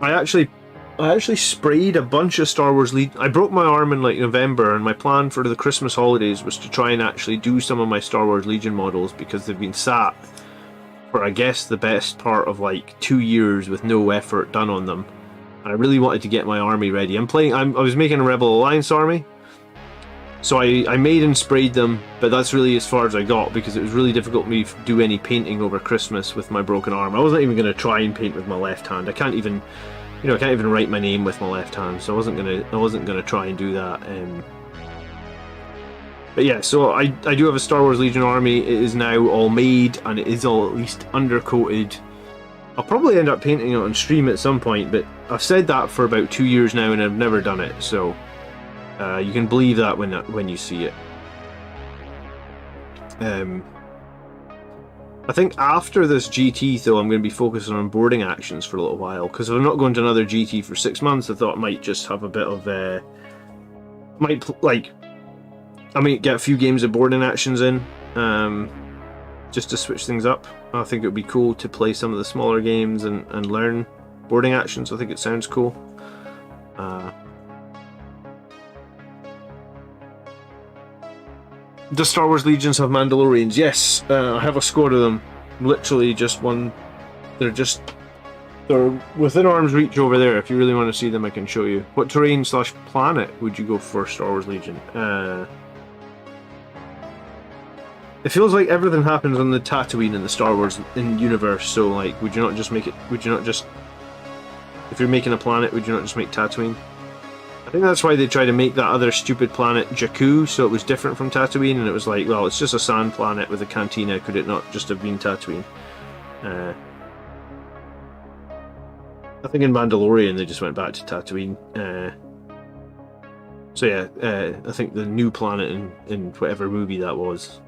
S2: I actually sprayed a bunch of Star Wars Legion. I broke my arm in like November, and my plan for the Christmas holidays was to try and actually do some of my Star Wars Legion models because they've been sat for, I guess, the best part of like 2 years with no effort done on them. And I really wanted to get my army ready. I was making a Rebel Alliance army, so I made and sprayed them, but that's really as far as I got because it was really difficult for me to do any painting over Christmas with my broken arm. I wasn't even going to try and paint with my left hand. I can't even write my name with my left hand, so I wasn't gonna try and do that. But yeah, so I do have a Star Wars Legion army. It is now all made, and it is all at least undercoated. I'll probably end up painting it on stream at some point, but I've said that for about 2 years now, and I've never done it. So you can believe that when you see it. I think after this GT, though, I'm going to be focusing on boarding actions for a little while, because if I'm not going to another GT for 6 months, I thought I might just have a bit of I might get a few games of boarding actions in, just to switch things up. I think it would be cool to play some of the smaller games and learn boarding actions. I think it sounds cool. Does Star Wars Legions have Mandalorians? Yes, I have a squad of them. Literally just one. They're within arm's reach over there. If you really want to see them, I can show you. What terrain / planet would you go for Star Wars Legion? It feels like everything happens on the Tatooine in the Star Wars universe. So, like, would you not just make it? Would you not just, if you're making a planet, would you not just make Tatooine? I think that's why they tried to make that other stupid planet Jakku, so it was different from Tatooine, and it was like, well, it's just a sand planet with a cantina. Could it not just have been Tatooine? I think in Mandalorian they just went back to Tatooine. So yeah, I think the new planet in whatever movie that was,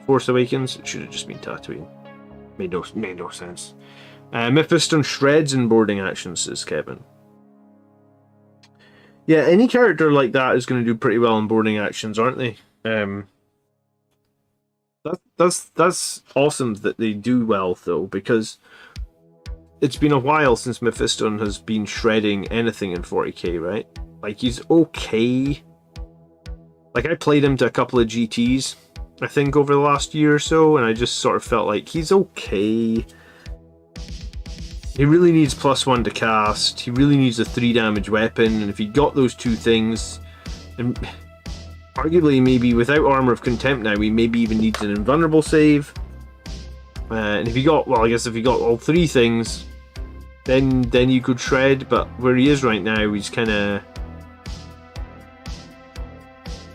S2: Force Awakens, it should have just been Tatooine. Made no sense. Mephiston shreds in boarding actions, says Kevin. Yeah, any character like that is going to do pretty well in boarding actions, aren't they? That's awesome that they do well, though, because it's been a while since Mephiston has been shredding anything in 40k, right? Like, he's okay. Like, I played him to a couple of GTs, I think, over the last year or so, and I just sort of felt like he's okay. He really needs +1 to cast, he really needs a 3 damage weapon, and if he got those two things, and arguably maybe without Armor of Contempt now, he maybe even needs an invulnerable save. And if he got, well, I guess if he got all 3 things, then you could shred, but where he is right now, he's kind of...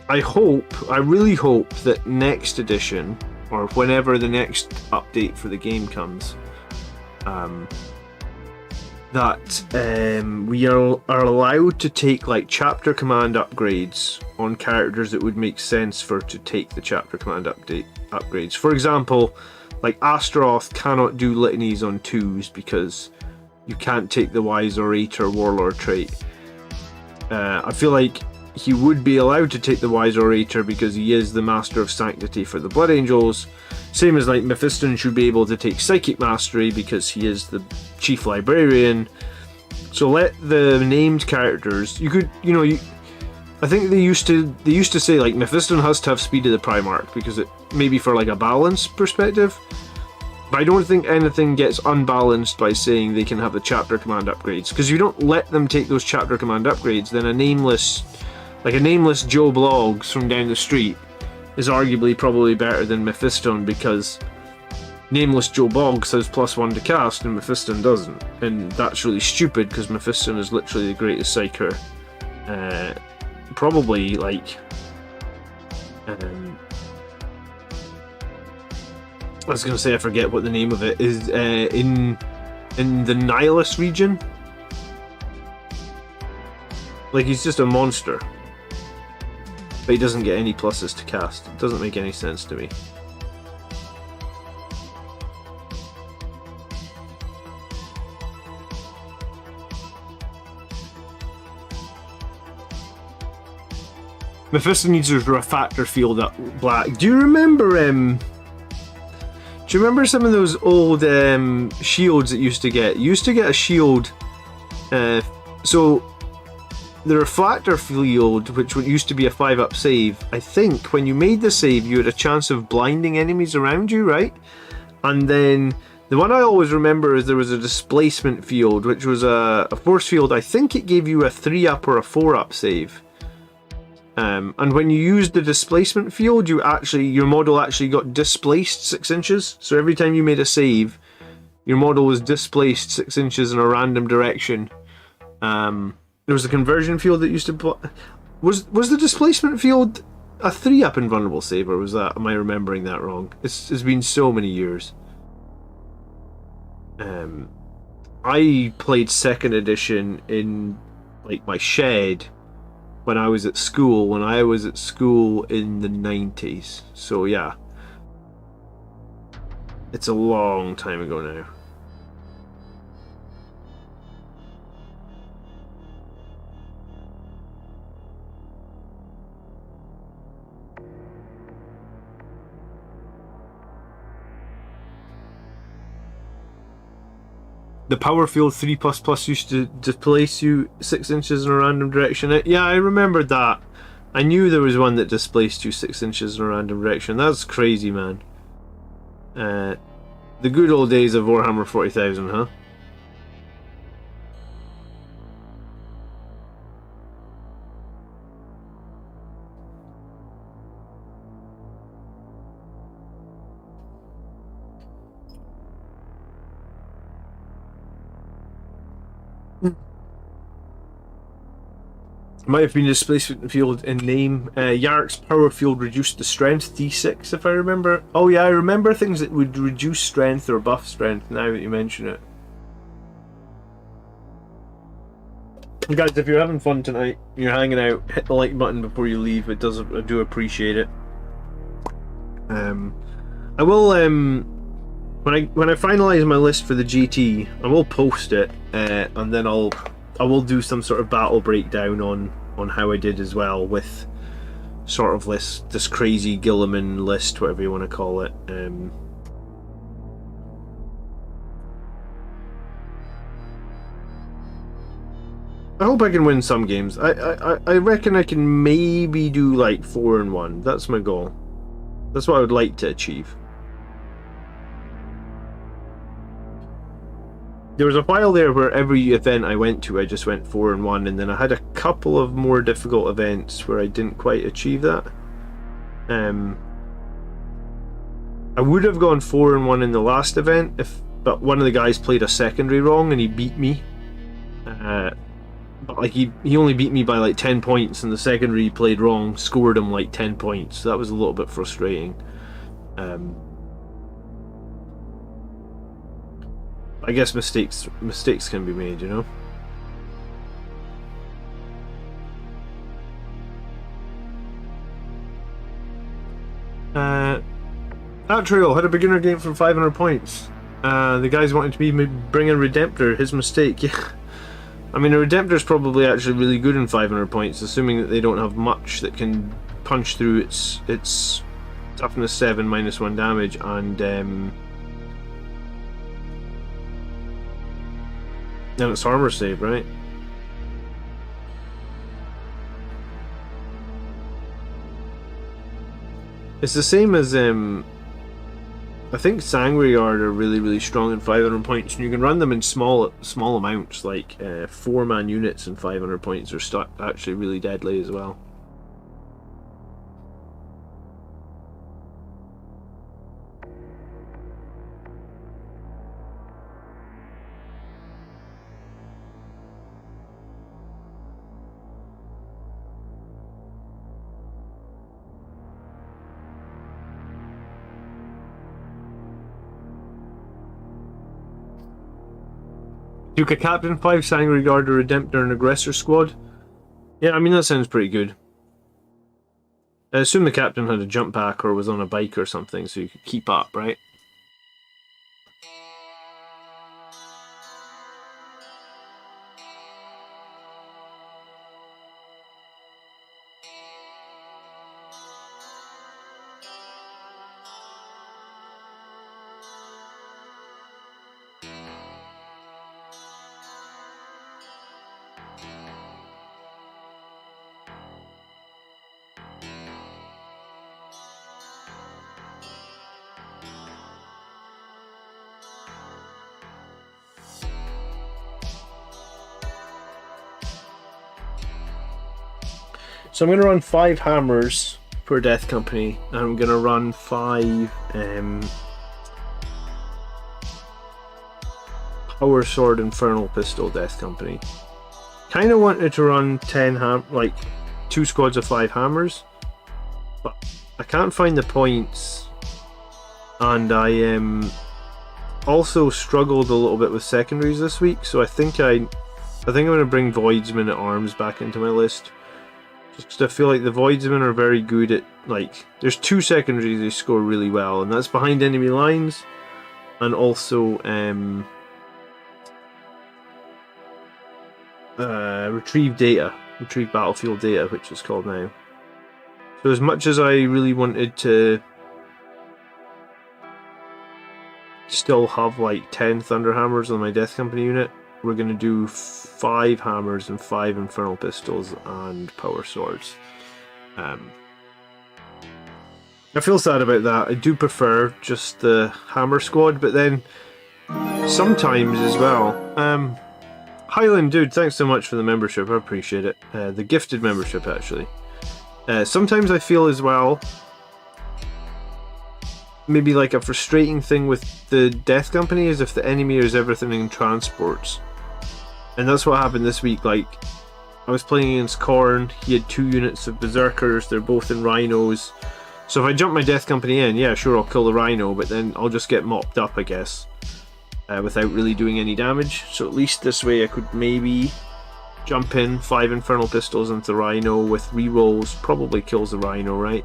S2: I really hope that next edition, or whenever the next update for the game comes, that we are allowed to take like chapter command upgrades on characters that would make sense to take the chapter command upgrades. For example, like Astaroth cannot do litanies on 2s because you can't take the Wise Orator Warlord trait. I feel like he would be allowed to take the Wise Orator because he is the Master of Sanctity for the Blood Angels. Same as like Mephiston should be able to take Psychic Mastery because he is the Chief Librarian. So let the named characters, I think they used to say like Mephiston has to have Speed of the Primarch because it maybe for like a balance perspective. But I don't think anything gets unbalanced by saying they can have the chapter command upgrades, because if you don't let them take those chapter command upgrades, then a nameless Joe Bloggs from down the street is arguably probably better than Mephiston, because nameless Joe Boggs has +1 to cast and Mephiston doesn't, and that's really stupid because Mephiston is literally the greatest psyker. Probably like I was gonna say, I forget what the name of it is, in the Nihilus region. Like, he's just a monster, but he doesn't get any pluses to cast. It doesn't make any sense to me. Mephiston needs a refractor field up black. Do you remember some of those old shields that used to get? You used to get a shield, so the refractor field, which used to be a 5-up save, I think when you made the save you had a chance of blinding enemies around you, right? And then the one I always remember is there was a displacement field, which was a force field. I think it gave you a 3-up or a 4-up save. And when you used the displacement field, your model actually got displaced 6 inches. So every time you made a save, your model was displaced 6 inches in a random direction. There was a conversion field that used to... Was the displacement field a 3-up invulnerable save, or am I remembering that wrong? It's been so many years. I played 2nd edition in like my shed when I was at school in the 90s. So yeah, it's a long time ago now. The power field 3++ used to displace you 6 inches in a random direction. Yeah, I remembered that. I knew there was one that displaced you 6 inches in a random direction. That's crazy, man. The good old days of Warhammer 40,000, huh? Might have been displacement field in name. Yark's power field reduced the strength D6, if I remember. Oh yeah, I remember things that would reduce strength or buff strength now that you mention it. Guys, if you're having fun tonight, you're hanging out, hit the like button before you leave. I do appreciate it. I will when I finalise my list for the GT, I will post it, and then I will do some sort of battle breakdown on how I did as well, with sort of this crazy Gilliman list, whatever you want to call it. I hope I can win some games. I reckon I can maybe do like 4-1. That's my goal. That's what I would like to achieve. There was a while there where every event I went to, I just went 4-1, and then I had a couple of more difficult events where I didn't quite achieve that. I would have gone 4-1 in the last event, but one of the guys played a secondary wrong and he beat me. But like he only beat me by like 10 points, and the secondary he played wrong scored him like 10 points. So that was a little bit frustrating. I guess mistakes can be made, you know. That trail had a beginner game from 500 points. The guys wanted to bring in Redemptor. His mistake. Yeah. I mean, a Redemptor's probably actually really good in 500 points, assuming that they don't have much that can punch through its toughness 7 -1 damage and its armor save, right? It's the same as I think Sangreguard are really strong in 500 points, and you can run them in small amounts, like 4-man units in 500 points are actually really deadly as well. Duke a Captain, 5 Sangreguard, a Redemptor, and Aggressor squad. Yeah, I mean, that sounds pretty good. I assume the Captain had a jump pack or was on a bike or something, so you could keep up, right? So I'm going to run 5 hammers per Death Company, and I'm going to run 5 Power Sword Infernal Pistol Death Company. Kind of wanted to run 2 squads of 5 hammers, but I can't find the points, and I also struggled a little bit with secondaries this week, so I think I'm going to bring Voidsman at Arms back into my list. Just because I feel like the Voidsmen are very good at, like, there's 2 secondaries they score really well, and that's behind enemy lines, and also retrieve battlefield data, which is called now. So as much as I really wanted to still have like 10 Thunder Hammers on my Death Company unit. We're going to do 5 hammers and 5 Infernal Pistols and Power Swords. I feel sad about that. I do prefer just the Hammer Squad, but then sometimes as well. Highland dude, thanks so much for the membership. I appreciate it. The gifted membership, actually. Sometimes I feel as well, maybe like a frustrating thing with the Death Company is if the enemy is everything in transports. And that's what happened this week. Like, I was playing against Khorne, he had 2 units of Berserkers, they're both in Rhinos. So if I jump my Death Company in, yeah, sure, I'll kill the Rhino, but then I'll just get mopped up, I guess, without really doing any damage. So at least this way I could maybe jump in 5 Infernal Pistols into the Rhino with rerolls, probably kills the Rhino, right?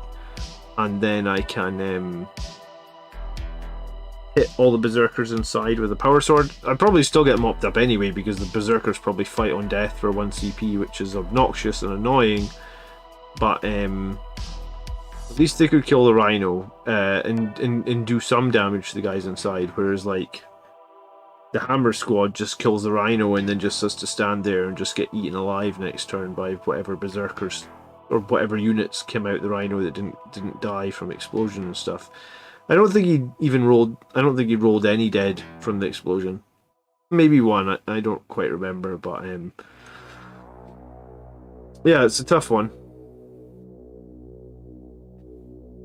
S2: And then I can hit all the Berserkers inside with a Power Sword. I'd probably still get mopped up anyway because the Berserkers probably fight on death for 1 CP, which is obnoxious and annoying, but at least they could kill the Rhino and do some damage to the guys inside, whereas like the Hammer Squad just kills the Rhino and then just has to stand there and just get eaten alive next turn by whatever Berserkers or whatever units came out the Rhino that didn't die from explosion and stuff. I don't think he rolled any dead from the explosion. Maybe 1, I don't quite remember, but yeah, it's a tough one.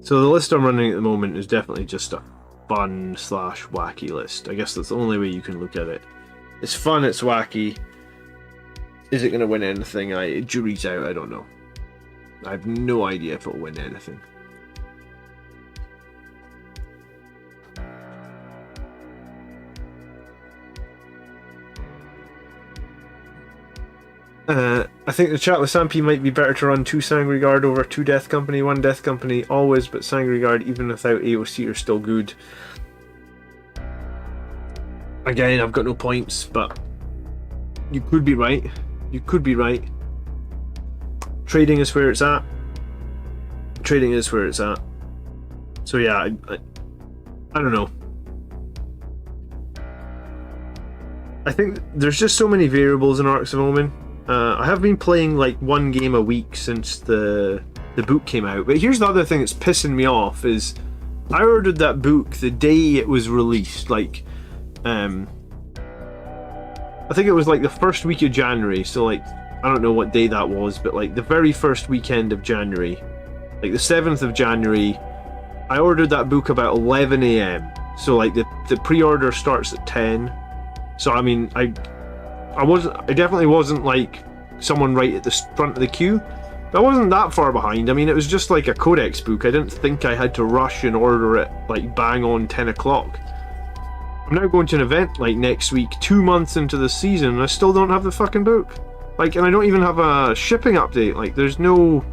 S2: So the list I'm running at the moment is definitely just a fun / wacky list. I guess that's the only way you can look at it. It's fun, it's wacky. Is it going to win anything? Jury's out, I don't know. I have no idea if it'll win anything. I think the chat with Sampy might be better to run 2 Sangry Guard over 2 Death Company, 1 Death Company always, but Sangry Guard even without AOC are still good. Again, I've got no points, but you could be right. You could be right. Trading is where it's at. Trading is where it's at. So yeah, I don't know. I think there's just so many variables in Arcs of Omen. I have been playing like 1 game a week since the book came out, but here's the other thing that's pissing me off is I ordered that book the day it was released, like I think it was like the first week of January, so like I don't know what day that was, but like the very first weekend of January, like the 7th of January, I ordered that book about 11 AM, so like the pre-order starts at 10, so I mean I definitely wasn't like someone right at the front of the queue. I wasn't that far behind. I mean, it was just like a Codex book. I didn't think I had to rush and order it like bang on 10 o'clock. I'm now going to an event like next week, 2 months into the season, and I still don't have the fucking book. Like, and I don't even have a shipping update. Like, there's no...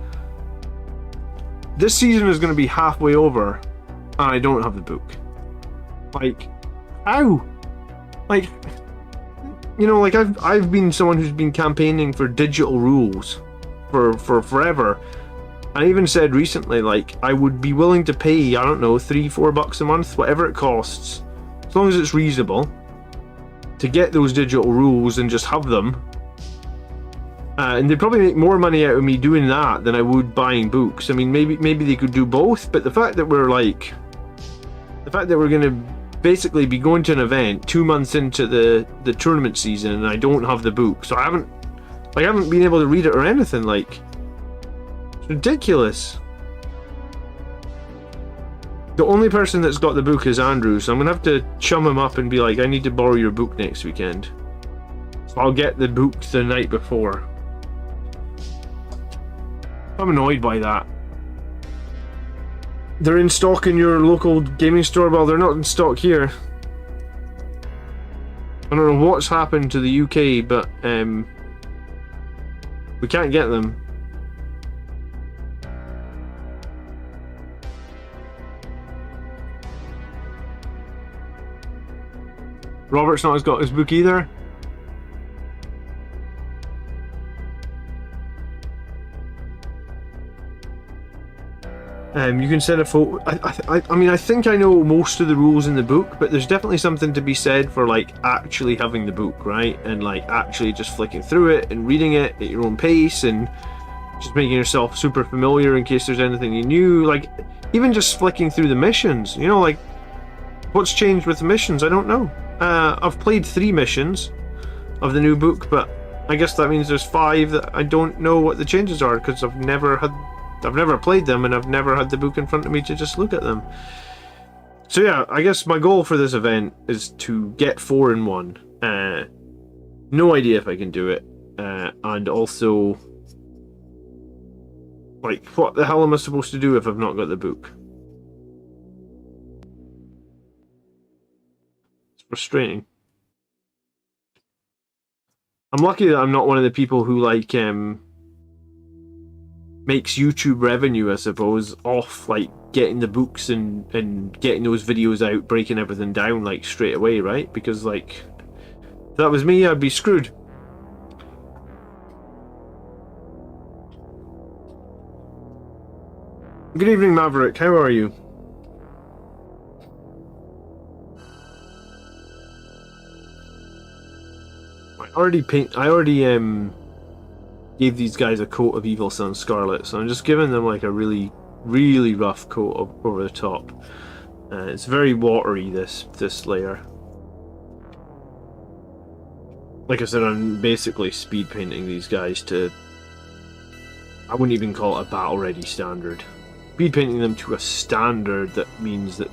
S2: This season is going to be halfway over, and I don't have the book. Like, how? Like... You know, like I've been someone who's been campaigning for digital rules for forever. I even said recently, like, I would be willing to pay, I don't know, $3-4 a month, whatever it costs, as long as it's reasonable, to get those digital rules and just have them. And they'd probably make more money out of me doing that than I would buying books. I mean, maybe they could do both, but the fact that we're going to basically be going to an event 2 months into the tournament season and I don't have the book, so I haven't been able to read it or anything. Like, it's ridiculous. The only person that's got the book is Andrew, so I'm gonna have to chum him up and be like, I need to borrow your book next weekend. So I'll get the book the night before. I'm annoyed by that. They're in stock in your local gaming store. Well, they're not in stock here. I don't know what's happened to the UK, but we can't get them. Robert's not got his book either. You can send a photo. I mean, I think I know most of the rules in the book, but there's definitely something to be said for like actually having the book, right? And like actually just flicking through it and reading it at your own pace and just making yourself super familiar in case there's anything you knew. Like even just flicking through the missions, you know, like what's changed with the missions? I don't know. I've played 3 missions of the new book, but I guess that means there's 5 that I don't know what the changes are because I've never played them and I've never had the book in front of me to just look at them. So yeah, I guess my goal for this event is to get 4 in 1. No idea if I can do it. And also, like, what the hell am I supposed to do if I've not got the book? It's frustrating. I'm lucky that I'm not one of the people who like makes YouTube revenue, I suppose, off like getting the books and getting those videos out, breaking everything down like straight away, right? Because like if that was me, I'd be screwed. Good evening, Maverick. How are you? I already gave these guys a coat of Evil Sun Scarlet, so I'm just giving them like a really, really rough coat over the top. It's very watery, this layer. Like I said, I'm basically speed painting these guys to, I wouldn't even call it a battle ready standard. Speed painting them to a standard that means that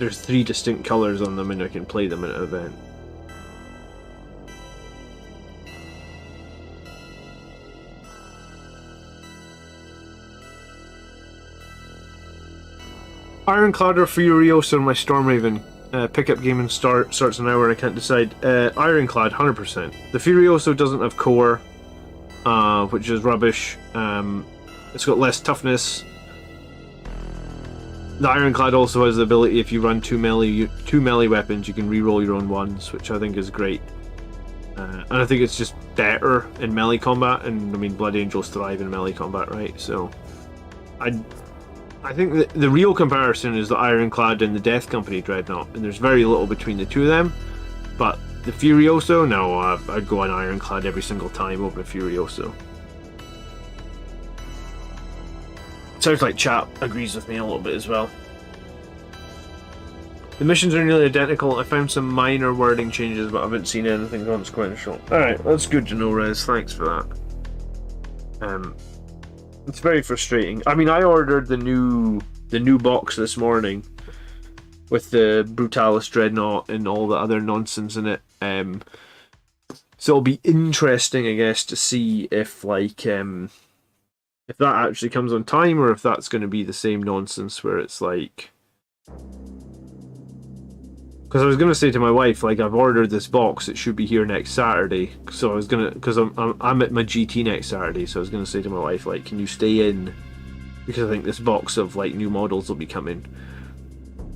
S2: there's 3 distinct colours on them and I can play them at an event. Ironclad or Furiosa on my Stormraven. Pickup game and starts an hour and I can't decide. Ironclad, 100%. The Furioso doesn't have core, which is rubbish. It's got less toughness. The Ironclad also has the ability, if you run two melee weapons, you can reroll your own ones, which I think is great. And I think it's just better in melee combat, and I mean, Blood Angels thrive in melee combat, right? So, I think the real comparison is the Ironclad and the Death Company Dreadnought, and there's very little between the two of them. But the Furioso, no, I'd go on Ironclad every single time over Furioso. Sounds like chat agrees with me a little bit as well. The missions are nearly identical. I found some minor wording changes, but I haven't seen anything consequential. Alright, that's good to know, Rez. Thanks for that. It's very frustrating. I mean, I ordered the new box this morning with the Brutalis dreadnought and all the other nonsense in it. So it'll be interesting, I guess, to see if like if that actually comes on time, or if that's going to be the same nonsense where it's like. Because I was gonna say to my wife, like, I've ordered this box, it should be here next Saturday. So I was gonna, because I'm at my GT next Saturday, so I was gonna say to my wife, like, can you stay in? Because I think this box of like new models will be coming.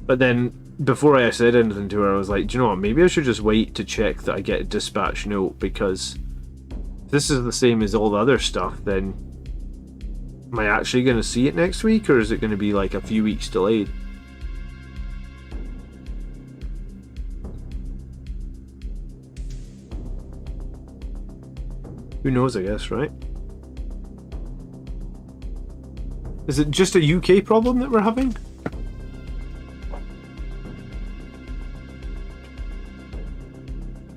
S2: But then before I said anything to her, I was like, do you know what? Maybe I should just wait to check that I get a dispatch note, because if this is the same as all the other stuff, then am I actually gonna see it next week, or is it gonna be like a few weeks delayed? Who knows, I guess, right? Is it just a UK problem that we're having?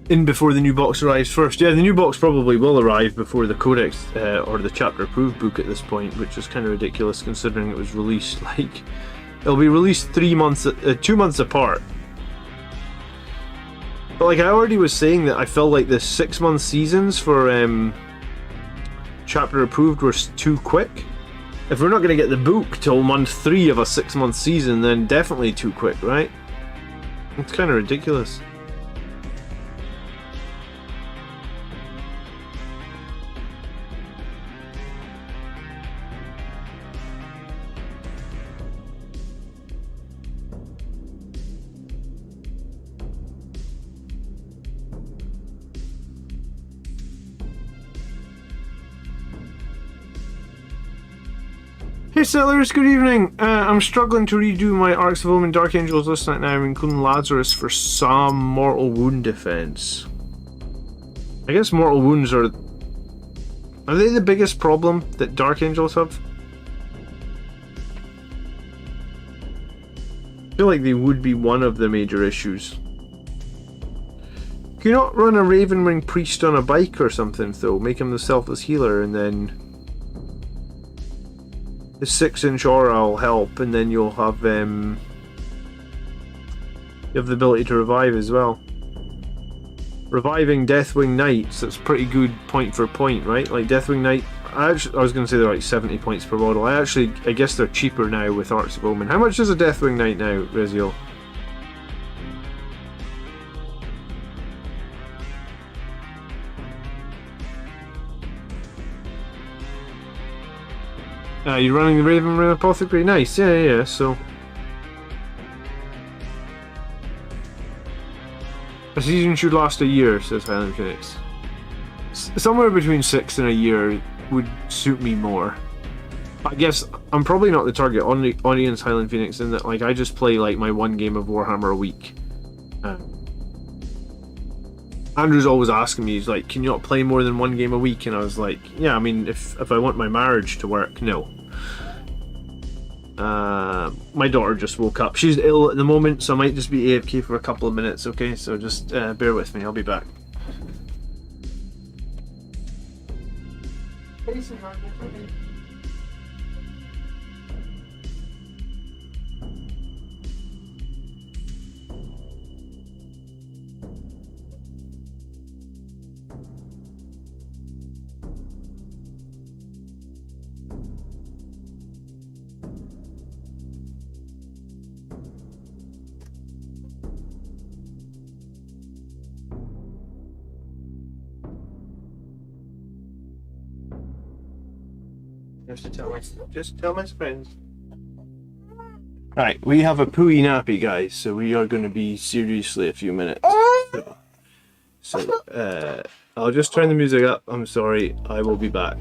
S2: In before the new box arrives first. Yeah, the new box probably will arrive before the Codex or the chapter approved book at this point, which is kind of ridiculous considering it was released like... It'll be released 2 months apart. But like I already was saying that I felt like the 6-month seasons for chapter approved were too quick. If we're not going to get the book till month 3 of a 6-month season, then definitely too quick, right? It's kind of ridiculous. Hey settlers, good evening. I'm struggling to redo my Arcs of Omen Dark Angels list right now, including Lazarus for some mortal wound defense. I guess mortal wounds are they the biggest problem that Dark Angels have? I feel like they would be one of the major issues. Can you not run a Ravenwing Priest on a bike or something though? Make him the selfless healer and then the 6-inch aura will help, and then you'll have you have the ability to revive as well. Reviving Deathwing Knights, that's pretty good point for point, right? Like Deathwing Knight, I was going to say they're like 70 points per model. I guess they're cheaper now with Arcs of Omen. How much is a Deathwing Knight now, Reziel? You're running the Ravenwing Apothecary? Nice, yeah, so... A season should last a year, says Highland Phoenix. Somewhere between 6 and a year would suit me more. I guess I'm probably not the target audience, Highland Phoenix, in that like I just play like my one game of Warhammer a week. Andrew's always asking me, he's like, can you not play more than one game a week? And I was like, yeah, I mean, if I want my marriage to work, no. My daughter just woke up. She's ill at the moment, so I might just be AFK for a couple of minutes, okay? So just bear with me, I'll be back. Just tell my friends. Right, we have a pooey nappy, guys, so we are going to be seriously a few minutes. So, I'll just turn the music up. I'm sorry, I will be back.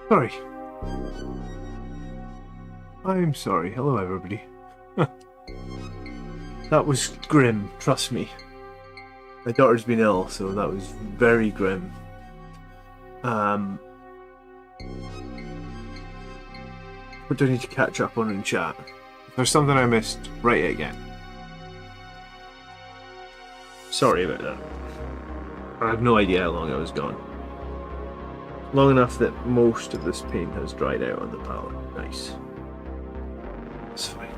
S2: Sorry. I'm sorry. Hello, everybody. That was grim, trust me. My daughter's been ill, so that was very grim. What do I need to catch up on in chat? If there's something I missed, write it again. Sorry about that. I have no idea how long I was gone. Long enough that most of this paint has dried out on the palette. Nice. That's fine.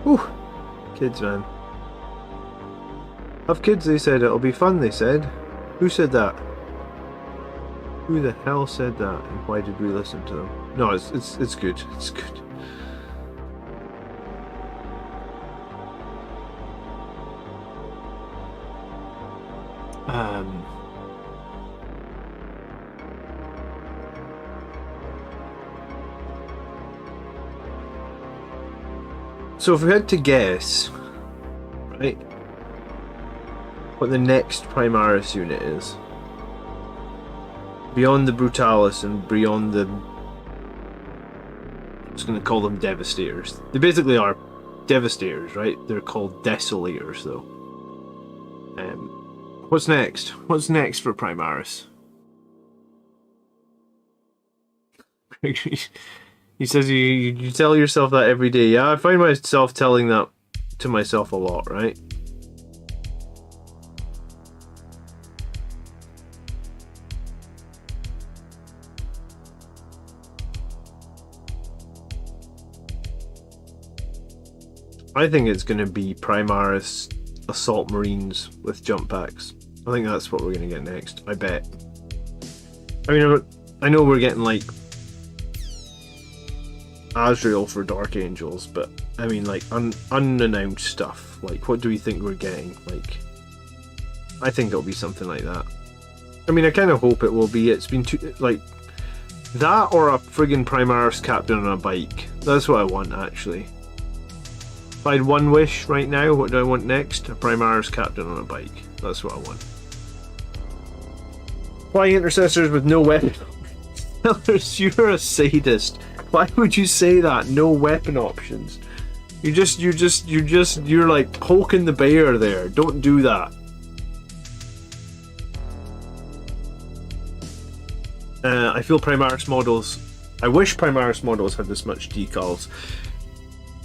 S2: Whew. Kids, man. Have kids, they said. It'll be fun, they said. Who said that? Who the hell said that? And why did we listen to them? No, it's good. It's good. So if we had to guess, right, what the next Primaris unit is, beyond the Brutalis and beyond the, I'm just going to call them Devastators. They basically are Devastators, right? They're called Desolators, though. What's next? What's next for Primaris? He says you tell yourself that every day. Yeah, I find myself telling that to myself a lot, right? I think it's going to be Primaris Assault Marines with jump packs. I think that's what we're going to get next. I bet. I mean, I know we're getting like Azrael for Dark Angels, but I mean like unannounced stuff. Like, what do we think we're getting? Like, I think it'll be something like that. I mean, I kind of hope it will be. It's been too, like, that or a friggin' Primaris captain on a bike. That's what I want, actually. If I had one wish right now, what do I want next? A Primaris captain on a bike. That's what I want. Flying intercessors with no weapon. You're a sadist. Why would you say that? No weapon options. You're like poking the bear there. Don't do that. I feel Primaris models. I wish Primaris models had this much decals.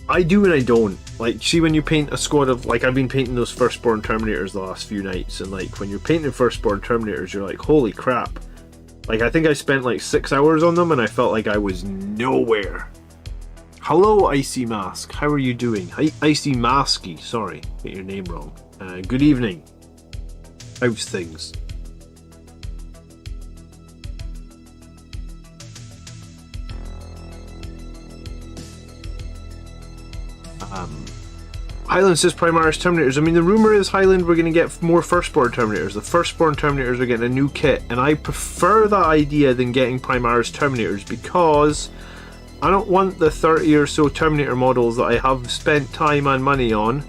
S2: I do and I don't. Like, see when you paint a squad of, like, I've been painting those Firstborn Terminators the last few nights, and like when you're painting Firstborn Terminators, you're like, holy crap. Like, I think I spent like 6 hours on them and I felt like I was nowhere. Hello, Icy Mask. How are you doing? Icy Masky. Sorry, get your name wrong. Good evening. How's things? Highland says Primaris Terminators. I mean, the rumour is Highland we're going to get more Firstborn Terminators. The Firstborn Terminators are getting a new kit, and I prefer that idea than getting Primaris Terminators because I don't want the 30 or so Terminator models that I have spent time and money on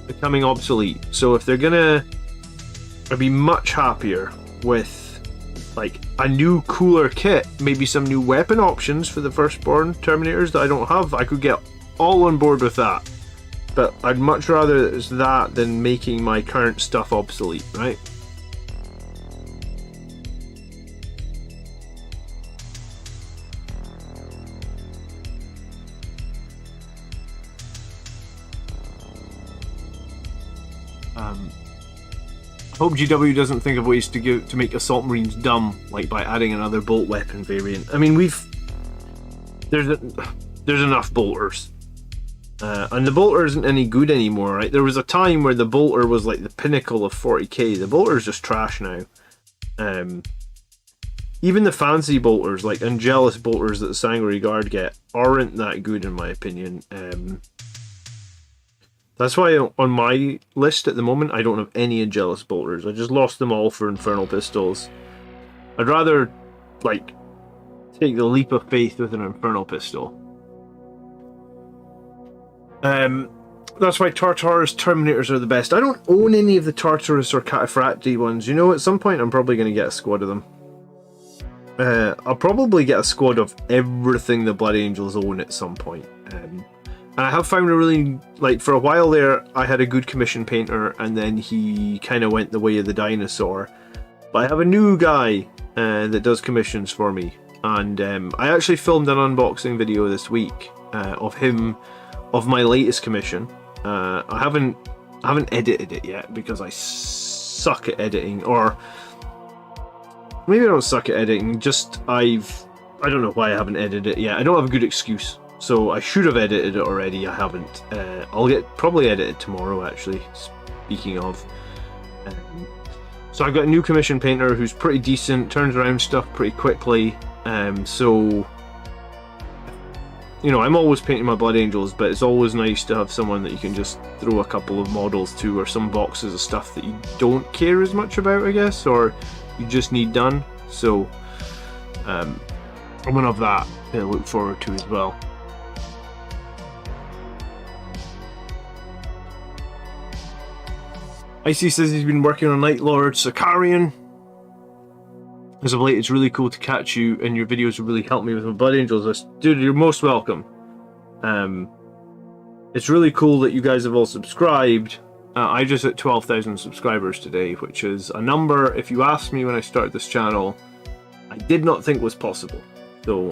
S2: becoming obsolete. So if they're gonna, I'd be much happier with like a new cooler kit, maybe some new weapon options for the Firstborn Terminators that I don't have. I could get all on board with that. But I'd much rather it's that than making my current stuff obsolete, right? Hope GW doesn't think of ways to make Assault Marines dumb, like by adding another bolt weapon variant. I mean, there's enough bolters. And the bolter isn't any good anymore, right? There was a time where the bolter was like the pinnacle of 40k. The bolter's just trash now. Even the fancy bolters, like Angelus bolters that the Sanguinary Guard get, aren't that good in my opinion. That's why on my list at the moment, I don't have any Angelus bolters. I just lost them all for Infernal Pistols. I'd rather, like, take the leap of faith with an Infernal Pistol. That's why Tartarus Terminators are the best. I don't own any of the Tartarus or Cataphracti ones. You know, at some point I'm probably going to get a squad of them. I'll probably get a squad of everything the Blood Angels own at some point. And I have found a really, like, for a while there, I had a good commission painter, and then he kind of went the way of the dinosaur. But I have a new guy that does commissions for me, and I actually filmed an unboxing video this week of my latest commission. I haven't edited it yet because I suck at editing, or maybe I don't suck at editing, just I don't know why I haven't edited it yet. I don't have a good excuse, so I should have edited it already. I haven't. I'll probably edit it tomorrow, actually, speaking of. So I've got a new commission painter who's pretty decent, turns around stuff pretty quickly, so you know, I'm always painting my Blood Angels, but it's always nice to have someone that you can just throw a couple of models to, or some boxes of stuff that you don't care as much about, I guess, or you just need done. So I'm gonna have that to look forward to as well. Icy says he's been working on Night Lord Sicarian. As of late, it's really cool to catch you, and your videos have really helped me with my Blood Angels list. Dude, you're most welcome. It's really cool that you guys have all subscribed. I just hit 12,000 subscribers today, which is a number, if you asked me when I started this channel, I did not think was possible. So,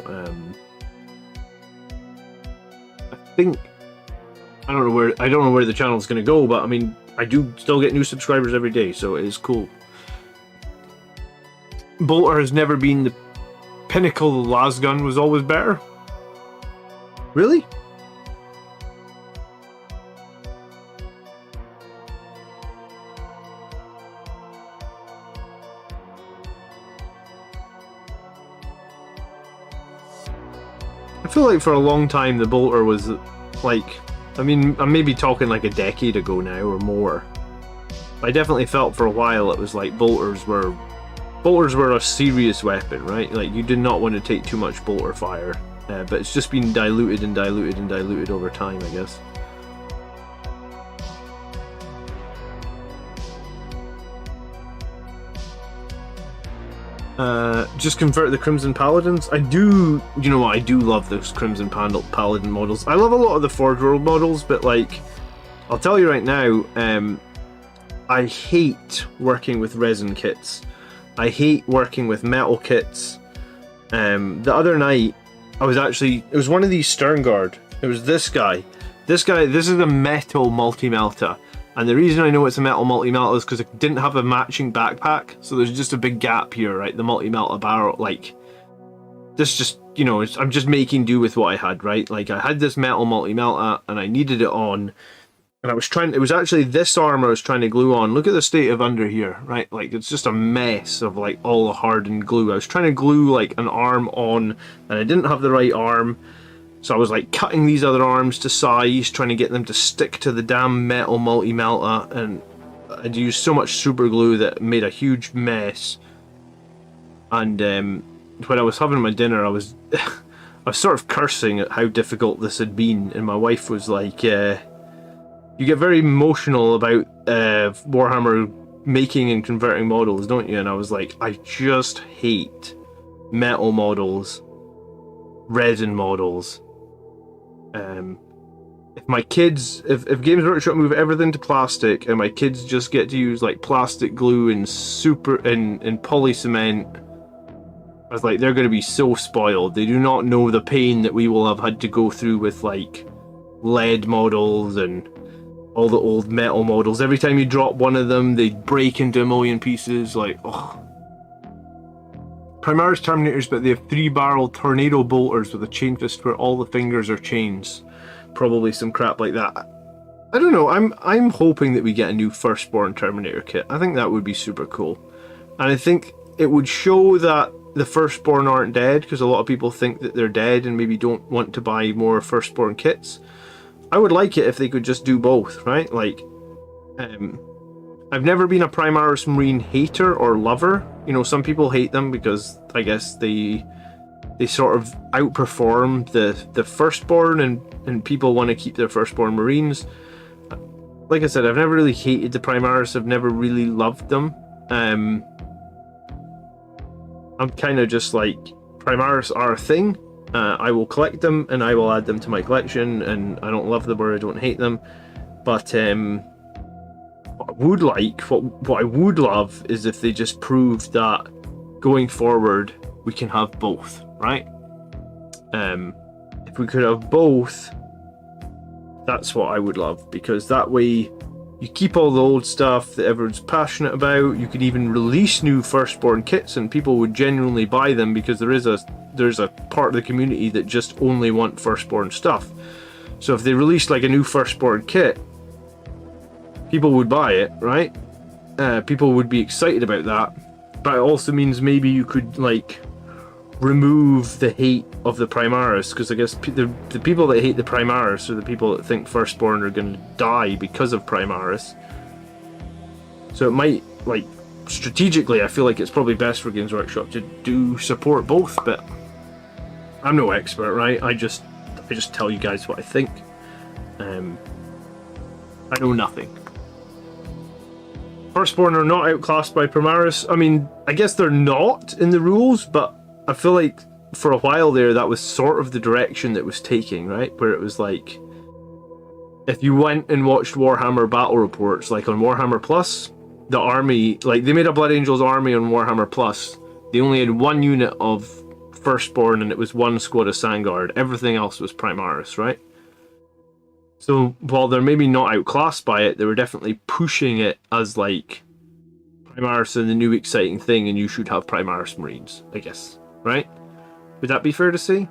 S2: I don't know where the channel's going to go, but I mean, I do still get new subscribers every day, so it is cool. Bolter has never been the pinnacle. The lasgun was always better. Really? I feel like for a long time the Bolter was like, I mean, I'm maybe talking like a decade ago now or more. I definitely felt for a while it was like bolters were a serious weapon, right? Like, you did not want to take too much bolter fire, but it's just been diluted and diluted and diluted over time, I guess. Just convert the Crimson Paladins. I do, you know what, I do love those Crimson Paladin models. I love a lot of the Forge World models, but like, I'll tell you right now, I hate working with resin kits. I hate working with metal kits. The other night, it was one of these Sternguard. It was this guy. This is a metal multi-melta. And the reason I know it's a metal multi-melta is because it didn't have a matching backpack. So there's just a big gap here, right? The multi-melta barrel, like, this just, you know, I'm just making do with what I had, right? Like, I had this metal multi-melta and I needed it on. And it was actually this arm I was trying to glue on. Look at the state of under here, right? Like, it's just a mess of like all the hardened glue. I was trying to glue like an arm on and I didn't have the right arm. So I was like cutting these other arms to size, trying to get them to stick to the damn metal multi-melta, and I'd used so much super glue that it made a huge mess. And when I was having my dinner, I was sort of cursing at how difficult this had been, and my wife was like, you get very emotional about Warhammer making and converting models, don't you? And I was like, I just hate metal models, resin models. If my kids, if Games Workshop move everything to plastic and my kids just get to use like plastic glue and poly cement, I was like, they're going to be so spoiled. They do not know the pain that we will have had to go through with like lead models and all the old metal models. Every time you drop one of them, they break into a million pieces. Like, oh. Primaris Terminators, but they have 3-barrel tornado bolters with a chain fist where all the fingers are chains. Probably some crap like that. I don't know. I'm hoping that we get a new Firstborn Terminator kit. I think that would be super cool, and I think it would show that the Firstborn aren't dead, because a lot of people think that they're dead and maybe don't want to buy more Firstborn kits. I would like it if they could just do both, right? Like, I've never been a Primaris Marine hater or lover. You know, some people hate them because I guess they sort of outperform the Firstborn, and people want to keep their Firstborn Marines. like I said, I've never really hated the Primaris. I've never really loved them. I'm kind of just like, Primaris are a thing. I will collect them and I will add them to my collection, and I don't love them or I don't hate them. But what I would like, what I would love, is if they just proved that going forward we can have both, right? If we could have both, that's what I would love, because that way you keep all the old stuff that everyone's passionate about. You could even release new Firstborn kits and people would genuinely buy them, because there's a part of the community that just only want Firstborn stuff. So if they released like a new Firstborn kit, people would buy it, right? People would be excited about that. But it also means maybe you could like remove the hate of the Primaris, because I guess the people that hate the Primaris are the people that think Firstborn are going to die because of Primaris. So it might, like, strategically, I feel like it's probably best for Games Workshop to do support both, but I'm no expert, right? I just tell you guys what I think. I know nothing. Firstborn are not outclassed by Primaris. I mean, I guess they're not in the rules, but I feel like for a while there that was sort of the direction that was taking, right? Where it was like, if you went and watched Warhammer battle reports, like on Warhammer Plus, the army, like they made a Blood Angels army on Warhammer Plus, they only had one unit of Firstborn and it was one squad of Sandguard. Everything else was Primaris, right? So while they're maybe not outclassed by it, they were definitely pushing it as like Primaris and the new exciting thing, and you should have Primaris Marines, I guess. Right? Would that be fair to say?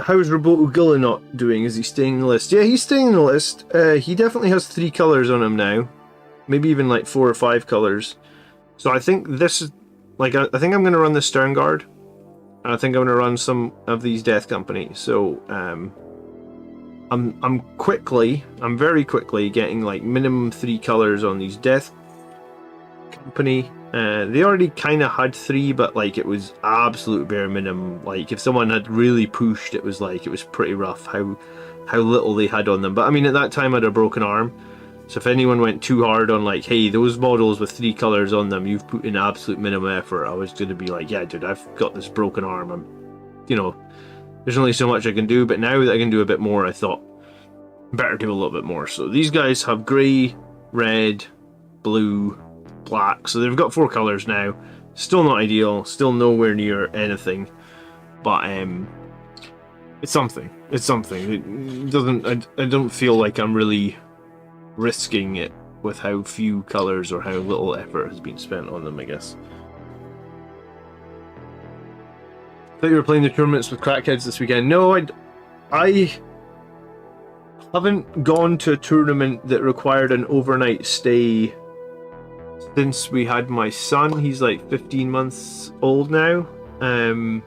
S2: How's Roboto Gillinot doing? Is he staying in the list? Yeah, he's staying in the list. He definitely has 3 colours on him now. Maybe even like 4 or 5 colours. So I think this is... like, I think I'm going to run the Stern Guard. And I think I'm going to run some of these Death Company. So, I'm very quickly getting like minimum 3 colours on these Death Company. They already kind of had 3, but like it was absolute bare minimum. Like if someone had really pushed, it was pretty rough how little they had on them. But I mean, at that time I had a broken arm, so if anyone went too hard on like, hey, those models with 3 colours on them, you've put in absolute minimum effort, I was going to be like, yeah, dude, I've got this broken arm. There's only so much I can do. But now that I can do a bit more, I thought better do a little bit more. So these guys have grey, red, blue, black, so they've got 4 colours now. Still not ideal, still nowhere near anything, but it's something. It doesn't. I don't feel like I'm really risking it with how few colours or how little effort has been spent on them, I guess. I thought you were playing the tournaments with crackheads this weekend. No, I haven't gone to a tournament that required an overnight stay since we had my son. He's like 15 months old now, and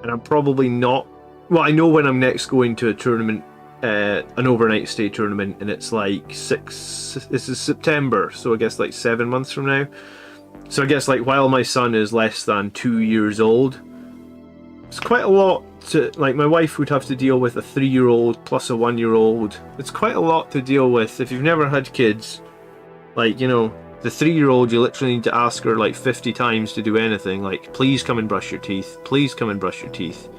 S2: I'm probably not. Well, I know when I'm next going to a tournament, an overnight stay tournament, and it's like this is September, so I guess like 7 months from now. So I guess like while my son is less than 2 years old, it's quite a lot to, like, my wife would have to deal with a 3-year-old plus a 1-year-old. It's quite a lot to deal with if you've never had kids. Like, you know, the 3-year-old, you literally need to ask her like 50 times to do anything. Like, please come and brush your teeth. Please come and brush your teeth.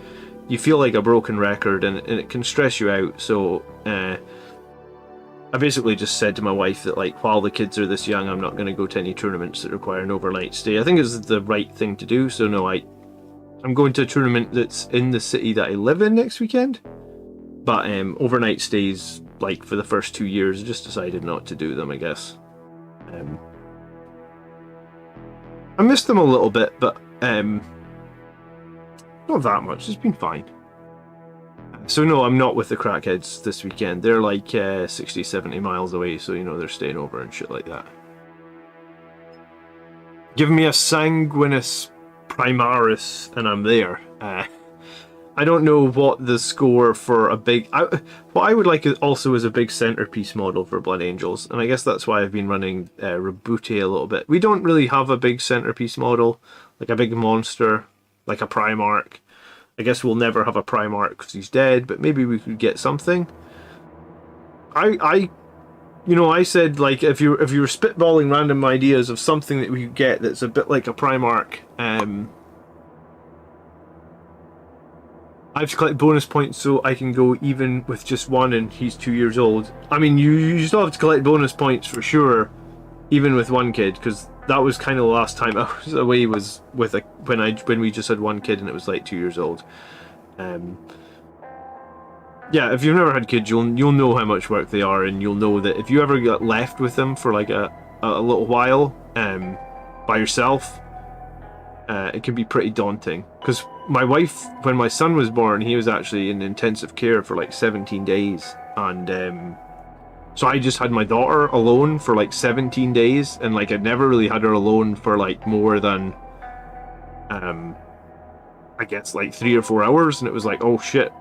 S2: You feel like a broken record, and it can stress you out. So, I basically just said to my wife that, like, while the kids are this young, I'm not going to go to any tournaments that require an overnight stay. I think it's the right thing to do. So no, I'm going to a tournament that's in the city that I live in next weekend. But overnight stays, like, for the first 2 years, I just decided not to do them, I guess. I missed them a little bit, but not that much. It's been fine. So no, I'm not with the crackheads this weekend. They're like 60, 70 miles away, so, you know, they're staying over and shit like that. Give me a sanguinis Primaris and I'm there. I don't know what the score for a big... what I would like also is a big centerpiece model for Blood Angels, and I guess that's why I've been running Reboote a little bit. We don't really have a big centerpiece model, like a big monster, like a Primarch. I guess we'll never have a Primarch because he's dead, but maybe we could get something. I said, like, if you were spitballing random ideas of something that we could get that's a bit like a Primarch, I have to collect bonus points so I can go even with just one and he's 2 years old. I mean, you still have to collect bonus points for sure, even with one kid, because that was kind of the last time I was away was with when we just had one kid and it was like 2 years old. Yeah, if you've never had kids, you'll know how much work they are, and you'll know that if you ever get left with them for like a little while by yourself, it can be pretty daunting. Because my wife, when my son was born, he was actually in intensive care for like 17 days, and so I just had my daughter alone for like 17 days, and like I'd never really had her alone for like more than I guess like 3 or 4 hours, and it was like, oh shit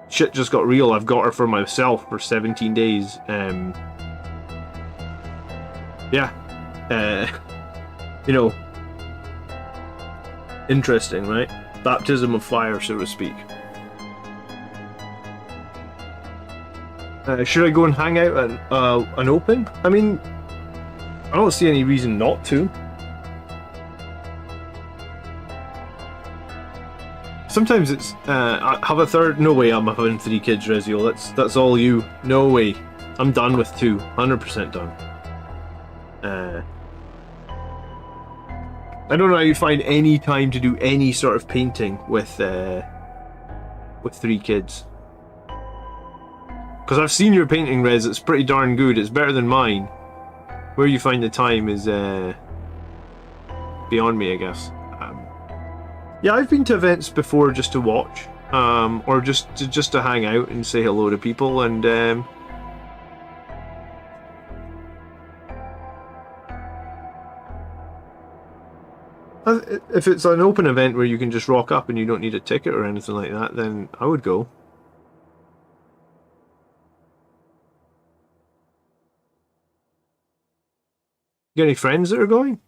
S2: just got real. I've got her for myself for 17 days. Interesting, right? Baptism of fire, so to speak. Should I go and hang out at an open? I mean, I don't see any reason not to. Sometimes it's I have a third. No way, I'm having 3 kids, Reziel. That's all you. No way. I'm done with 2. 100% done. I don't know how you find any time to do any sort of painting with 3 kids. Because I've seen your painting, Rez. It's pretty darn good. It's better than mine. Where you find the time is beyond me, I guess. Yeah, I've been to events before just to watch, or just to hang out and say hello to people, and if it's an open event where you can just rock up and you don't need a ticket or anything like that, then I would go. You got any friends that are going?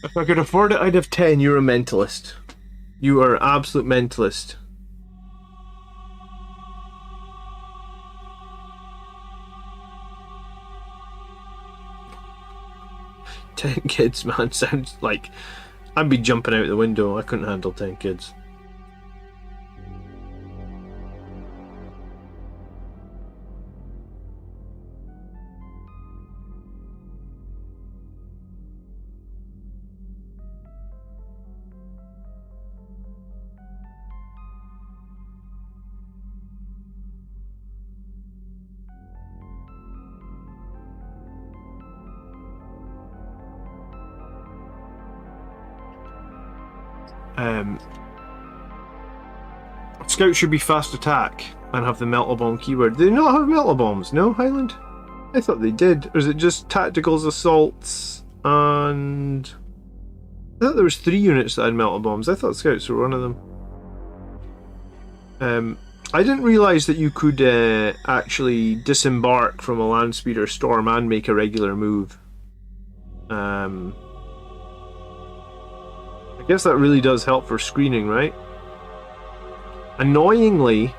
S2: If I could afford it, I'd have 10. You're a mentalist. You are an absolute mentalist. Ten kids, man. Sounds like I'd be jumping out the window. I couldn't handle 10 kids. Scouts should be fast attack and have the melta bomb keyword. Do they not have melta bombs? No, Highland? I thought they did. Or is it just tacticals, assaults, and... I thought there was 3 units that had melta bombs. I thought scouts were one of them. I didn't realise that you could actually disembark from a land speed or storm and make a regular move. I guess that really does help for screening, right? Annoyingly,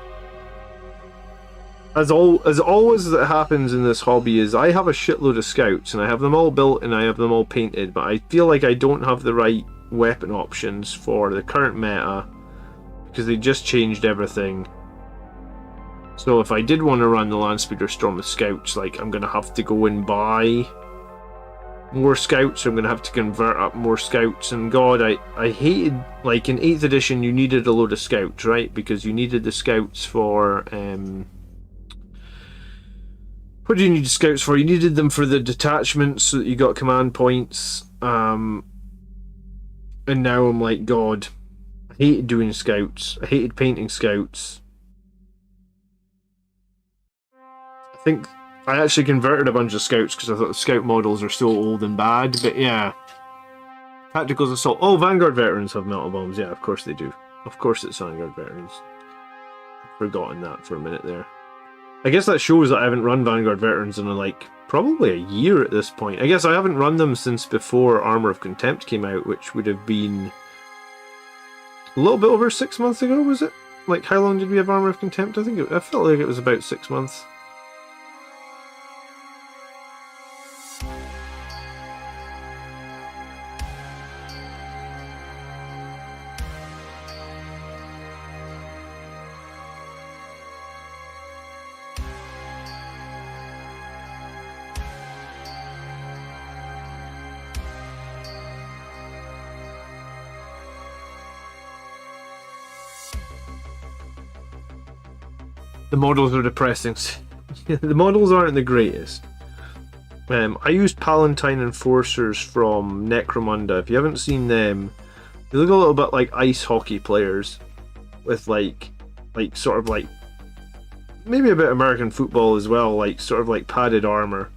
S2: as always that happens in this hobby, is I have a shitload of scouts and I have them all built and I have them all painted, but I feel like I don't have the right weapon options for the current meta because they just changed everything. So if I did want to run the Landspeeder Storm with scouts, like, I'm going to have to go and buy more scouts, I'm going to have to convert up more scouts, and god, I hated, like, in 8th edition you needed a load of scouts, right? Because you needed the scouts for, what do you need scouts for? You needed them for the detachments so that you got command points, and now I'm like, god, hated doing scouts. I hated painting scouts. I think I actually converted a bunch of scouts because I thought the scout models are so old and bad, but yeah. Tactical assault. Oh, Vanguard veterans have metal bombs. Yeah, of course they do. Of course it's Vanguard veterans. I've forgotten that for a minute there. I guess that shows that I haven't run Vanguard veterans in like probably a year at this point. I guess I haven't run them since before Armor of Contempt came out, which would have been a little bit over 6 months ago, was it? Like, how long did we have Armor of Contempt? I felt like it was about 6 months. The models are depressing. The models aren't the greatest. I used Palatine Enforcers from Necromunda. If you haven't seen them, they look a little bit like ice hockey players with like sort of like maybe a bit American football as well, like sort of like padded armor.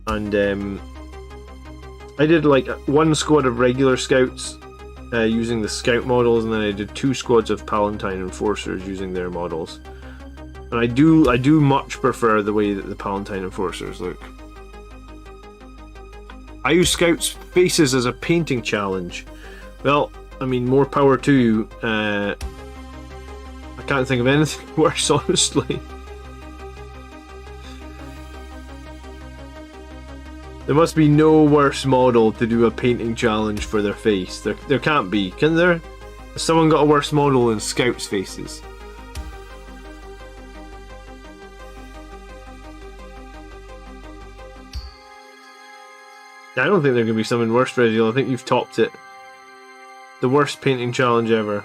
S2: And I did like one squad of regular scouts using the scout models, and then I did 2 squads of Palatine Enforcers using their models. And I do much prefer the way that the Palatine Enforcers look. I use Scouts' faces as a painting challenge. Well, I mean, more power to you. I can't think of anything worse, honestly. There must be no worse model to do a painting challenge for their face. There can't be, can there? Has someone got a worse model than Scouts' faces? I don't think there can be something worse, Regiel. I think you've topped it. The worst painting challenge ever.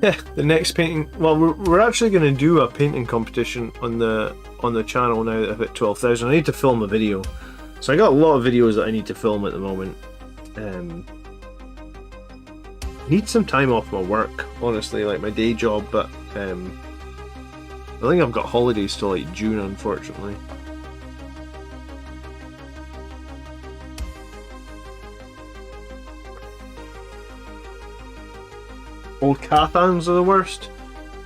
S2: Yeah, the next painting. Well, we're actually going to do a painting competition on the channel now that I've hit 12,000. I need to film a video, so I got a lot of videos that I need to film at the moment. I need some time off my work, honestly, like my day job. But I think I've got holidays till like June, unfortunately. Old Cathans are the worst.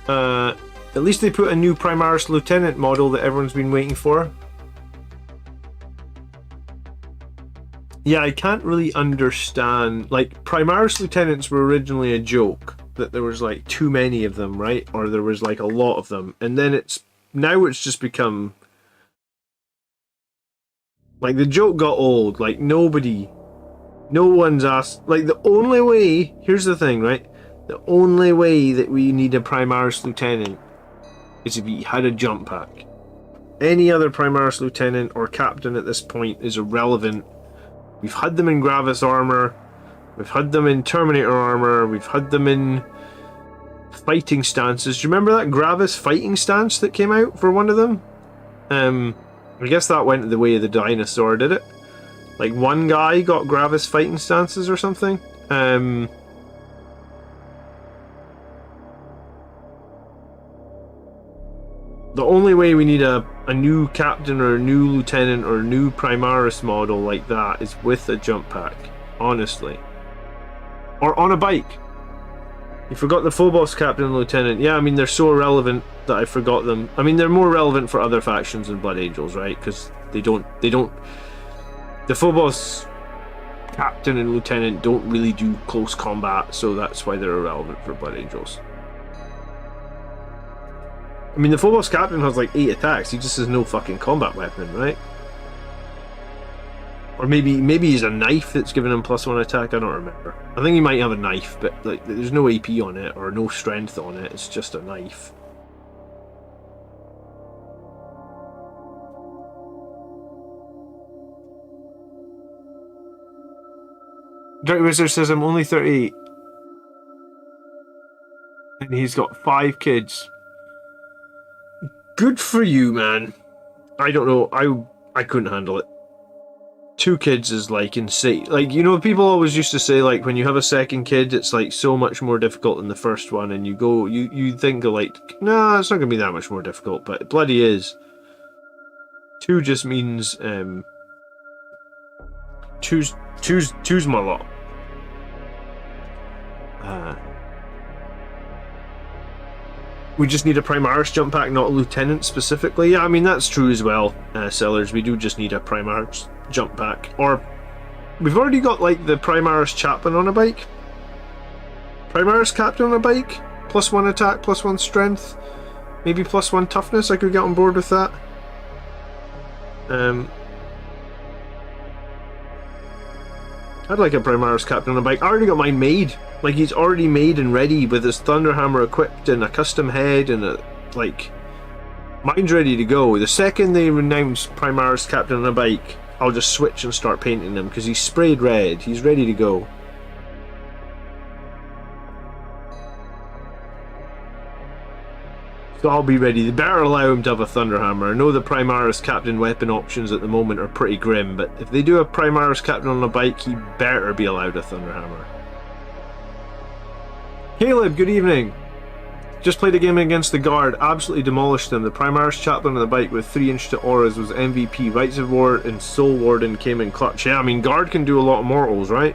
S2: At least they put a new Primaris Lieutenant model that everyone's been waiting for. Yeah, I can't really understand. Like, Primaris Lieutenants were originally a joke, that there was like too many of them, right? Or there was like a lot of them. And then now it's just become... Like, the joke got old. Like, no one's asked... Like, the only way... Here's the thing, right? The only way that we need a Primaris Lieutenant is if he had a jump pack. Any other Primaris Lieutenant or Captain at this point is irrelevant. We've had them in Gravis armor, we've had them in Terminator armor, we've had them in fighting stances. Do you remember that Gravis fighting stance that came out for one of them? I guess that went the way of the dinosaur, did it? Like, one guy got Gravis fighting stances or something? The only way we need a new captain or a new lieutenant or a new Primaris model like that is with a jump pack, honestly. Or on a bike. You forgot the Phobos captain and lieutenant. Yeah, I mean, they're so irrelevant that I forgot them. I mean, they're more relevant for other factions than Blood Angels, right? Because they don't... The Phobos captain and lieutenant don't really do close combat, so that's why they're irrelevant for Blood Angels. I mean, the Phobos captain has like 8 attacks, he just has no fucking combat weapon, right? Or maybe he's a knife that's giving him +1 attack. I don't remember. I think he might have a knife, but like there's no AP on it or no strength on it. It's just a knife. Dirty Wizard says I'm only 38. And he's got 5 kids. Good for you, man. I don't know. I couldn't handle it. 2 kids is like insane. Like, you know, people always used to say like when you have a second kid, it's like so much more difficult than the first one, and you think of like, nah, it's not gonna be that much more difficult, but it bloody is. 2 just means two's my lot. We just need a Primaris jump pack, not a Lieutenant specifically. Yeah, I mean, that's true as well, Sellers. We do just need a Primaris jump pack. Or, we've already got, like, the Primaris Chaplain on a bike. Primaris Captain on a bike. +1 attack, +1 strength. Maybe +1 toughness. I could get on board with that. I'd like a Primaris Captain on a bike. I already got mine made. Like, he's already made and ready with his Thunderhammer equipped and a custom head and a, like... Mine's ready to go. The second they announce Primaris Captain on a bike, I'll just switch and start painting him, because he's sprayed red. He's ready to go. So I'll be ready. They better allow him to have a Thunderhammer. I know the Primaris Captain weapon options at the moment are pretty grim, but if they do a Primaris Captain on a bike, he better be allowed a Thunderhammer. Caleb, good evening. Just played a game against the Guard, absolutely demolished them. The Primaris Chaplain on the bike with 3-inch to auras was MVP. Rights of War and Soul Warden came in clutch. Yeah, I mean, Guard can do a lot of mortals, right?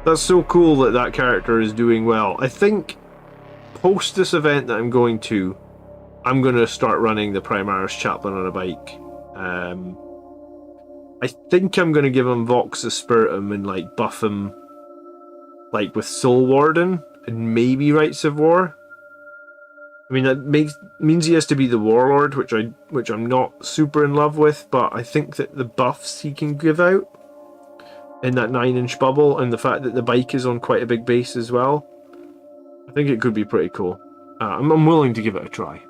S2: That's so cool that that character is doing well. I think post this event that I'm going to start running the Primaris Chaplain on a bike. I think I'm going to give him Vox Aspiratum and like buff him like with Soul Warden and maybe Rights of War. I mean, that means he has to be the Warlord, which I'm not super in love with, but I think that the buffs he can give out in that 9-inch bubble, and the fact that the bike is on quite a big base as well, I think it could be pretty cool. I'm willing to give it a try.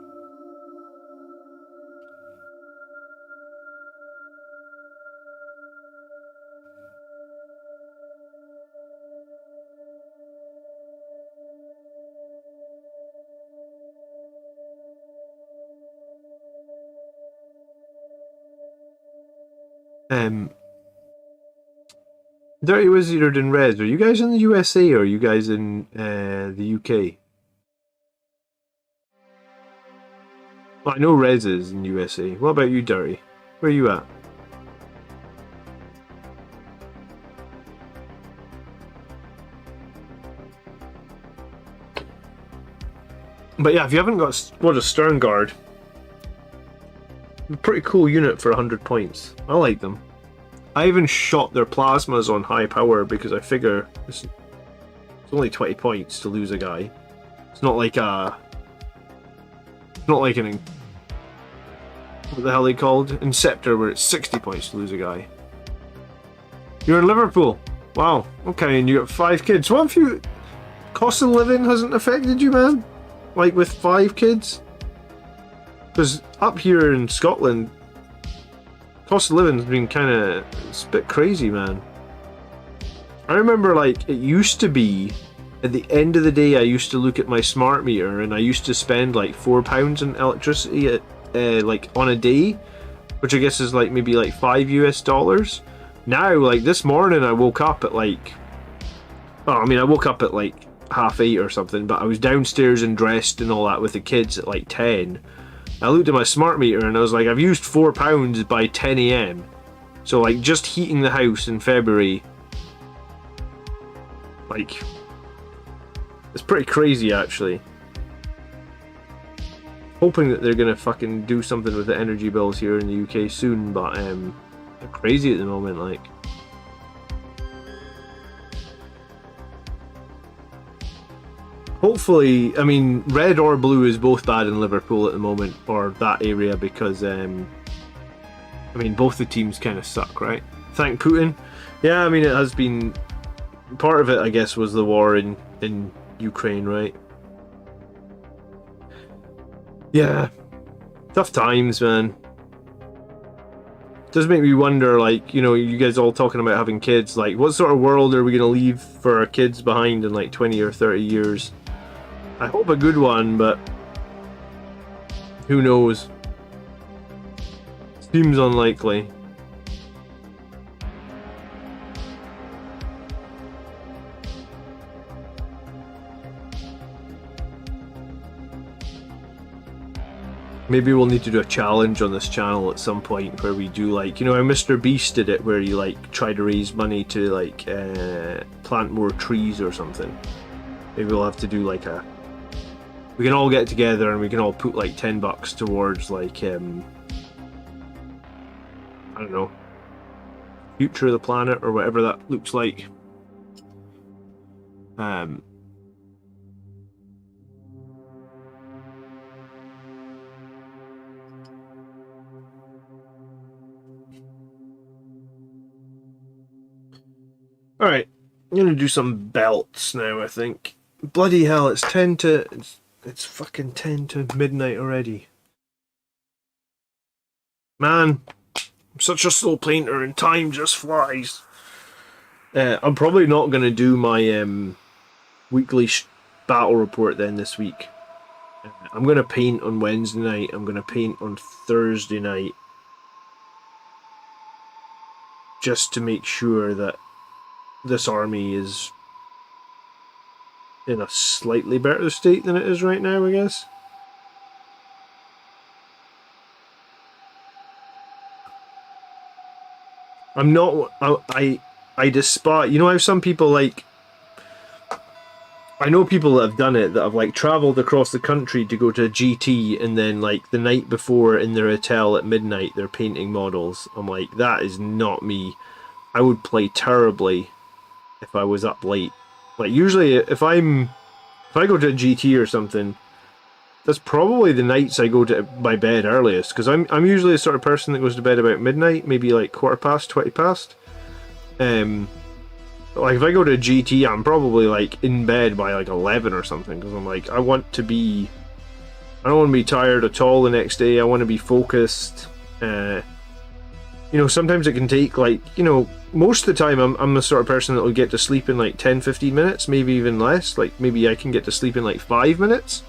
S2: Dirty Wizard and Rez, are you guys in the USA or are you guys in the UK? Well, I know Rez is in USA. What about you, Dirty? Where are you at? But yeah, if you haven't got Squad of Stern Guard, a pretty cool unit for 100 points. I like them. I even shot their plasmas on high power because I figure it's only 20 points to lose a guy. It's not like a... It's not like an... What the hell are they called? Inceptor, where it's 60 points to lose a guy. You're in Liverpool. Wow. Okay, and you got 5 kids. What if you... Cost of living hasn't affected you, man? Like with 5 kids? Because up here in Scotland, cost of living's been kind of... It's a bit crazy, man. I remember, like, it used to be... At the end of the day, I used to look at my smart meter and I used to spend, like, £4 in electricity at, like, on a day. Which I guess is, like, maybe, like, $5 US. Now, like, this morning I woke up at, like... Oh, I mean, I woke up at, like, 8:30 or something, but I was downstairs and dressed and all that with the kids at, like, 10. I looked at my smart meter and I was like, I've used £4 by 10 AM. So like just heating the house in February, like, it's pretty crazy actually. Hoping that they're gonna fucking do something with the energy bills here in the UK soon, but they're crazy at the moment, like. Hopefully, I mean, red or blue is both bad in Liverpool at the moment, or that area, because I mean, both the teams kind of suck, right? Thank Putin. Yeah, I mean, it has been... Part of it, I guess, was the war in Ukraine, right? Yeah. Tough times, man. Does make me wonder, like, you know, you guys all talking about having kids, like, what sort of world are we going to leave for our kids behind in, like, 20 or 30 years? I hope a good one, but... who knows? Seems unlikely. Maybe we'll need to do a challenge on this channel at some point where we do, like, you know how Mr. Beast did it, where you like try to raise money to like plant more trees or something. Maybe we'll have to do like a... we can all get together and we can all put like $10 towards like I don't know, future of the planet or whatever that looks like. Alright, I'm gonna do some belts now, I think. Bloody hell, it's it's fucking 10 to midnight already. Man, I'm such a slow painter and time just flies. I'm probably not gonna do my weekly battle report then this week. I'm gonna paint on Wednesday night, I'm gonna paint on Thursday night. Just to make sure that this army is in a slightly better state than it is right now, I guess. I'm not... I despise... You know how some people, like... I know people that have done it, that have, like, travelled across the country to go to a GT, and then, like, the night before in their hotel at midnight, they're painting models. I'm like, that is not me. I would play terribly if I was up late. Like, usually if I go to a GT or something, that's probably the nights I go to my bed earliest, because I'm usually the sort of person that goes to bed about midnight, maybe like 20 past. Like if I go to a GT, I'm probably like in bed by like 11 or something, because I'm like, I don't want to be tired at all the next day. I want to be focused. You know, sometimes it can take, like, you know, most of the time I'm the sort of person that will get to sleep in like 10-15 minutes, maybe even less. Like maybe I can get to sleep in like 5 minutes.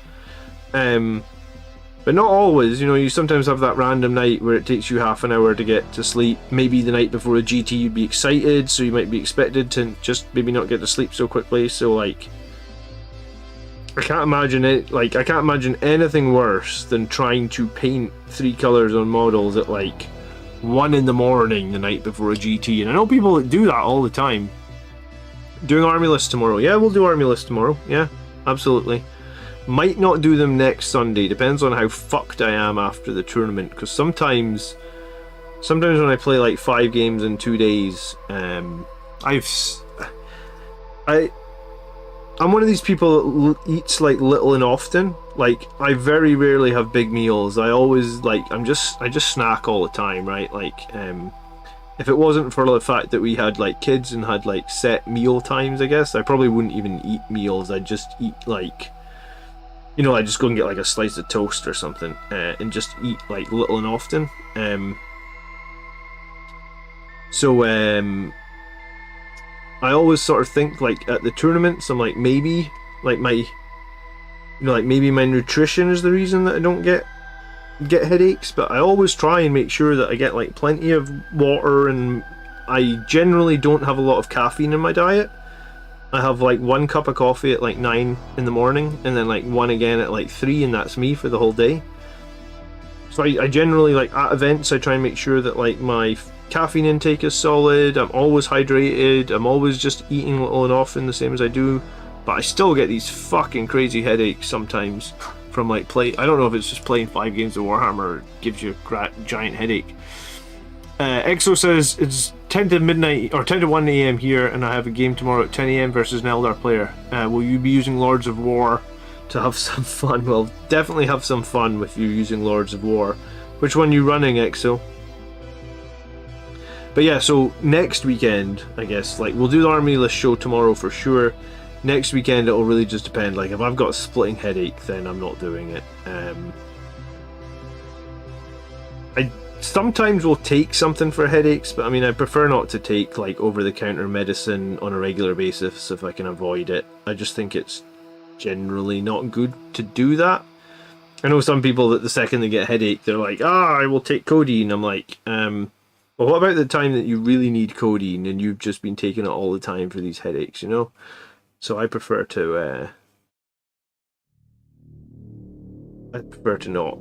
S2: But not always, you know, you sometimes have that random night where it takes you half an hour to get to sleep. Maybe the night before a GT you'd be excited, so you might be expected to just maybe not get to sleep so quickly. So like, I can't imagine it. Like, I can't imagine anything worse than trying to paint 3 colours on models at like 1 in the morning the night before a GT. And I know people that do that all the time. Doing army lists tomorrow. Yeah, we'll do army lists tomorrow. Yeah, absolutely. Might not do them next Sunday. Depends on how fucked I am after the tournament. Because sometimes when I play like 5 games in 2 days, I'm one of these people that eats like little and often. Like, I very rarely have big meals. I always like I just snack all the time, right? Like, if it wasn't for the fact that we had like kids and had like set meal times, I guess I probably wouldn't even eat meals. I'd just eat like, you know, I just go and get like a slice of toast or something, and just eat like little and often. I always sort of think like at the tournaments, I'm like, maybe like maybe my nutrition is the reason that I don't get headaches. But I always try and make sure that I get like plenty of water, and I generally don't have a lot of caffeine in my diet. I have like 1 cup of coffee at like 9 in the morning, and then like 1 again at like 3, and that's me for the whole day. So I generally, like at events, I try and make sure that like my caffeine intake is solid. I'm always hydrated. I'm always just eating little and often, the same as I do. But I still get these fucking crazy headaches sometimes from like play. I don't know if it's just playing 5 games of Warhammer gives you a giant headache. Exo says it's 10 to midnight or 10 to 1 AM here, and I have a game tomorrow at 10 AM versus an Eldar player. Will you be using Lords of War to have some fun? Well, definitely have some fun with you using Lords of War. Which one are you running, Exo? But yeah, so next weekend, I guess, like, we'll do the army list show tomorrow for sure. Next weekend, it'll really just depend. Like, if I've got a splitting headache, then I'm not doing it. I sometimes will take something for headaches, but I mean, I prefer not to take, like, over-the-counter medicine on a regular basis if I can avoid it. I just think it's generally not good to do that. I know some people that the second they get a headache, they're like, I will take codeine. I'm like, well, what about the time that you really need codeine and you've just been taking it all the time for these headaches, you know? So I prefer to not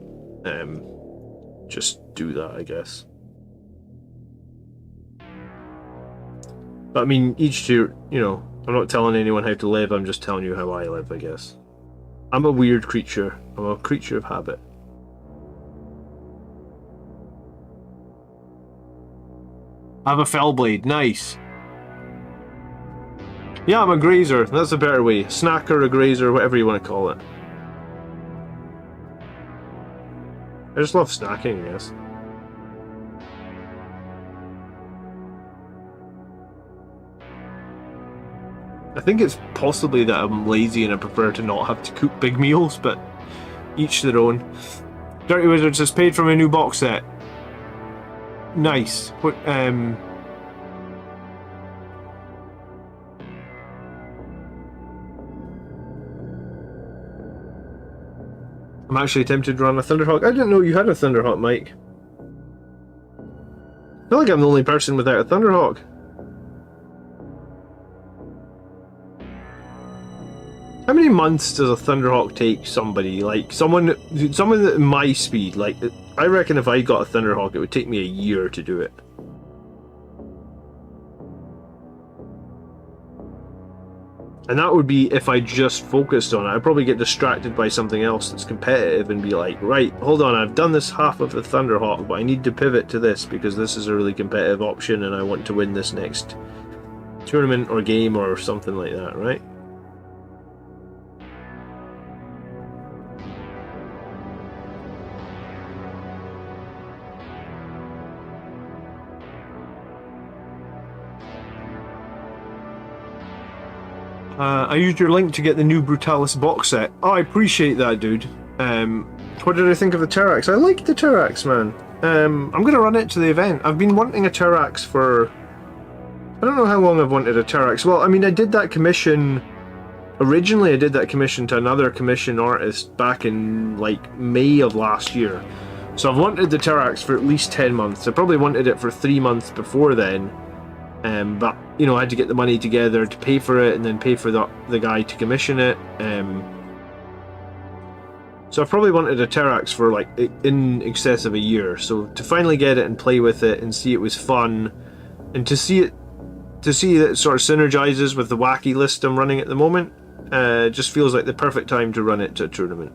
S2: just do that, I guess. But I mean, each to, you know, I'm not telling anyone how to live, I'm just telling you how I live, I guess. I'm a weird creature. I'm a creature of habit. I have a fell blade. Nice. Yeah, I'm a grazer. That's a better way. Snacker, a grazer, whatever you want to call it. I just love snacking, I guess. I think it's possibly that I'm lazy and I prefer to not have to cook big meals, but each their own. Dirty Wizards has paid for my new box set. Nice. What, I'm actually tempted to run a Thunderhawk. I didn't know you had a Thunderhawk, Mike. I feel like I'm the only person without a Thunderhawk. How many months does a Thunderhawk take somebody? Like, someone at my speed, like, I reckon if I got a Thunderhawk, it would take me a year to do it. And that would be if I just focused on it. I'd probably get distracted by something else that's competitive and be like, right, hold on, I've done this half of the Thunderhawk, but I need to pivot to this because this is a really competitive option and I want to win this next tournament or game or something like that, right? I used your link to get the new Brutalis box set. Oh, I appreciate that, dude. What did I think of the Terrax? I like the Terrax, man. I'm going to run it to the event. I've been wanting a Terrax for... I don't know how long I've wanted a Terrax. Well, I mean, I did that commission... Originally, I did that commission to another commission artist back in, like, May of last year. So I've wanted the Terrax for at least 10 months. I probably wanted it for 3 months before then. But, you know, I had to get the money together to pay for it and then pay for the guy to commission it. So I probably wanted a Terrax for, like, in excess of a year. So to finally get it and play with it and see it was fun, and to see that it sort of synergizes with the wacky list I'm running at the moment, just feels like the perfect time to run it to a tournament.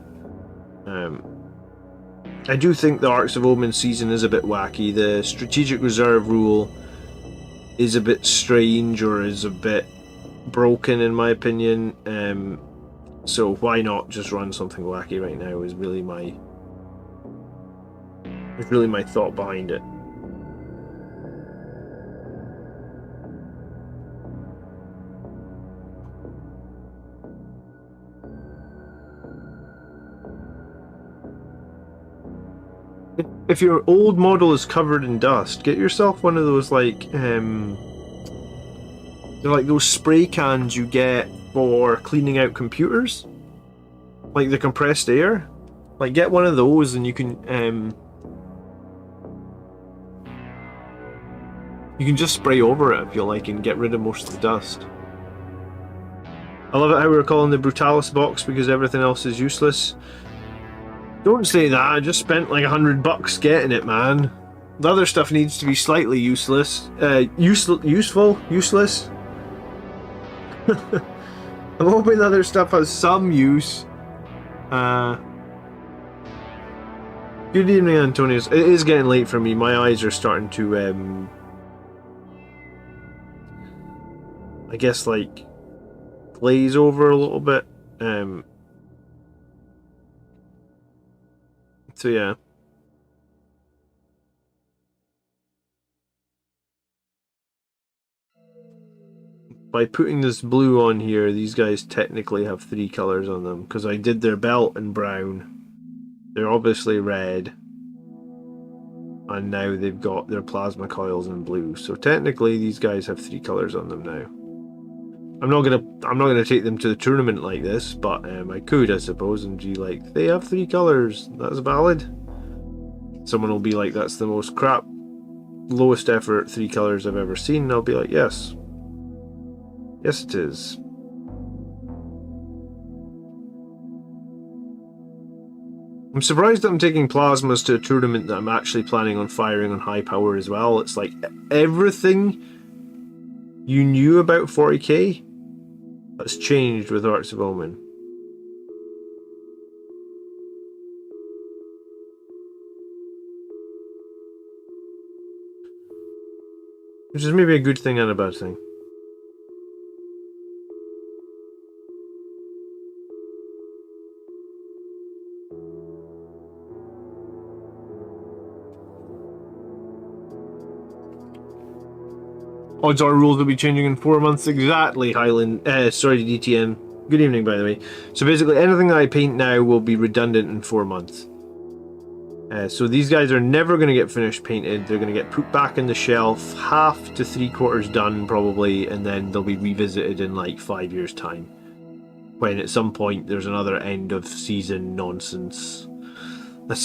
S2: I do think the Arcs of Omen season is a bit wacky. The Strategic Reserve rule is a bit strange or is a bit broken in my opinion, so why not just run something wacky right now is really my thought behind it. If your old model is covered in dust, get yourself one of those, like, they're like those spray cans you get for cleaning out computers, like the compressed air. Like, get one of those and you can just spray over it if you like and get rid of most of the dust. I love it how we're calling the Brutalis box because everything else is useless. Don't say that, I just spent like $100 getting it, man. The other stuff needs to be slightly useless. Useful? Useless? I'm hoping the other stuff has some use. Good evening, Antonius. It is getting late for me. My eyes are starting to, I guess, like, glaze over a little bit. So yeah. by putting this blue on here, these guys technically have 3 colours on them, because I did their belt in brown. They're obviously red. And now they've got their plasma coils in blue. So technically these guys have 3 colours on them now. I'm not gonna take them to the tournament like this, but I could, I suppose, and be like, they have 3 colours, that's valid. Someone will be like, that's the most crap, lowest effort 3 colours I've ever seen, and I'll be like, yes. Yes it is. I'm surprised that I'm taking plasmas to a tournament that I'm actually planning on firing on high power as well. It's like everything you knew about 40k has changed with Arts of Omen. Which is maybe a good thing and a bad thing. Odds are rules will be changing in 4 months exactly, Highland. Sorry, DTM. Good evening, by the way. So basically, anything that I paint now will be redundant in 4 months. So these guys are never going to get finished painted. They're going to get put back in the shelf, half to 3/4 done probably, and then they'll be revisited in like 5 years' time. When at some point there's another end of season nonsense. That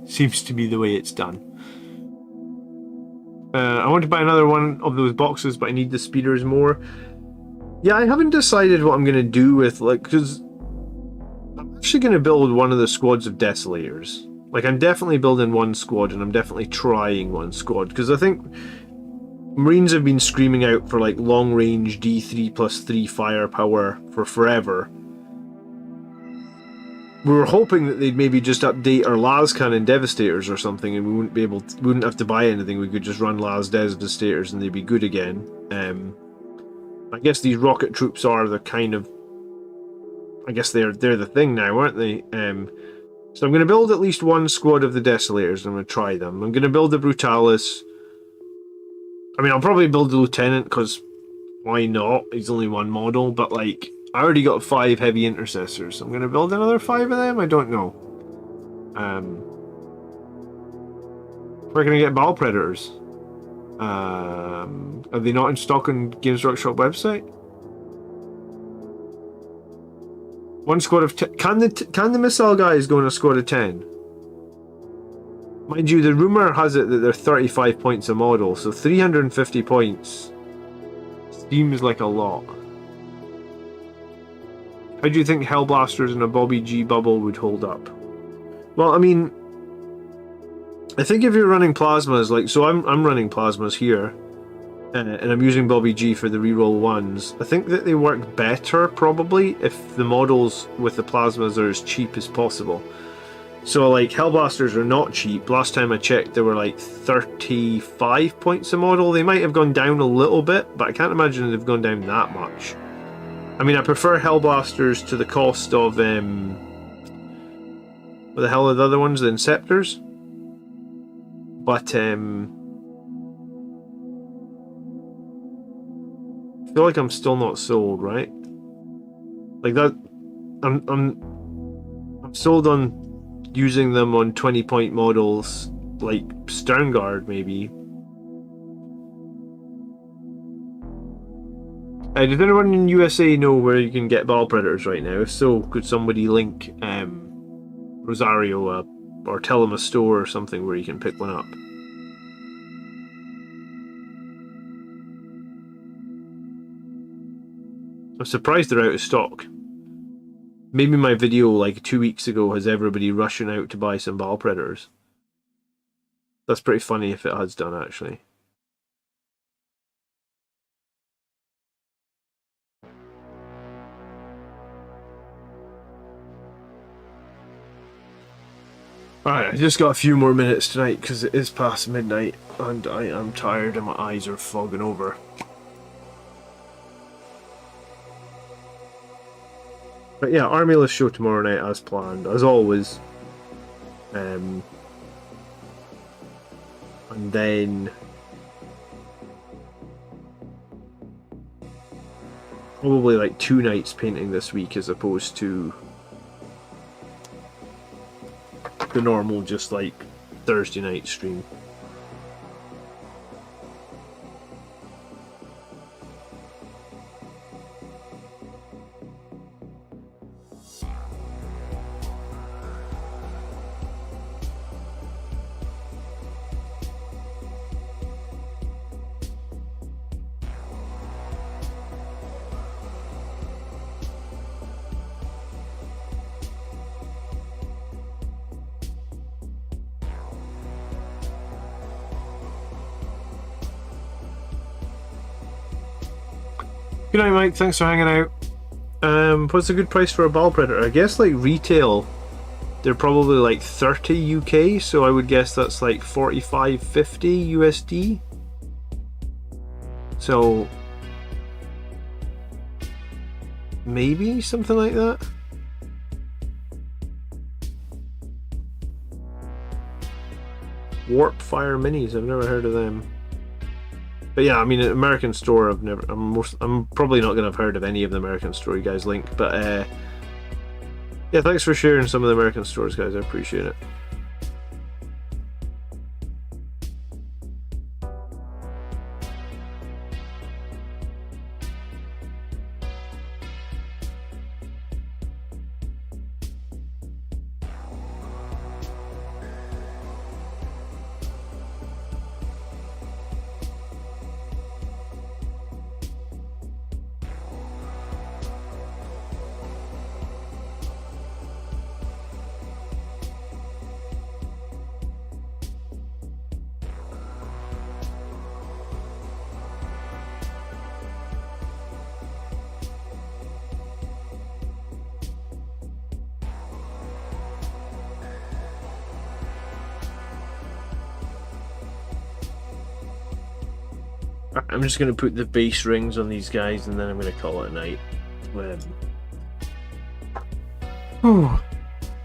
S2: seems to be the way it's done. I want to buy another one of those boxes, but I need the speeders more. Yeah, I haven't decided what I'm going to do with, like, because I'm actually going to build one of the squads of Desolators. Like, I'm definitely building one squad, and I'm definitely trying one squad, because I think Marines have been screaming out for, like, long-range D3+3 firepower for forever. We were hoping that they'd maybe just update our las cannon Devastators or something, and we wouldn't have to buy anything. We could just run las Devastators and they'd be good again. I guess these rocket troops are the kind of, I guess they're the thing now, aren't they? So I'm going to build at least one squad of the Desolators. I'm going to try them. I'm going to build the Brutalis. I mean, I'll probably build the Lieutenant, because why not? He's only one model, but like, I already got 5 heavy intercessors, so I'm going to build another 5 of them? I don't know. Where can I get Ball Predators? Are they not in stock on Games Workshop website? One squad of 10. Can the missile guys go in a squad of 10? Mind you, the rumour has it that they're 35 points a model, so 350 points seems like a lot. How do you think Hellblasters in a Bobby G bubble would hold up? Well, I mean, I think if you're running plasmas, like, so I'm running plasmas here, and I'm using Bobby G for the reroll ones. I think that they work better, probably, if the models with the plasmas are as cheap as possible. So, like, Hellblasters are not cheap. Last time I checked, they were like 35 points a model. They might have gone down a little bit, but I can't imagine they've gone down that much. I mean, I prefer Hellblasters to the cost of, what the hell are the other ones? The Inceptors? But, I feel like I'm still not sold, right? Like that, I'm sold on using them on 20-point models, like Sternguard, maybe. Does anyone in USA know where you can get Ball Predators right now? If so, could somebody link Rosario or tell them a store or something where you can pick one up? I'm surprised they're out of stock. Maybe my video like 2 weeks ago has everybody rushing out to buy some Ball Predators. That's pretty funny if it has done, actually. Alright, I just got a few more minutes tonight because it is past midnight and I am tired and my eyes are fogging over. But yeah, Armyless show tomorrow night as planned, as always. And then probably like 2 nights painting this week as opposed to the normal just like Thursday night stream. Good night, Mike. Thanks for hanging out. What's a good price for a ball predator? I guess like retail, they're probably like 30 UK, so I would guess that's like 45.50 USD. So maybe something like that. Warp Fire Minis. I've never heard of them. But yeah, I mean, an American Store, I'm probably not going to have heard of any of the American Store you guys link, but yeah, thanks for sharing some of the American stores, guys. I appreciate it. I'm just going to put the base rings on these guys and then I'm going to call it a night.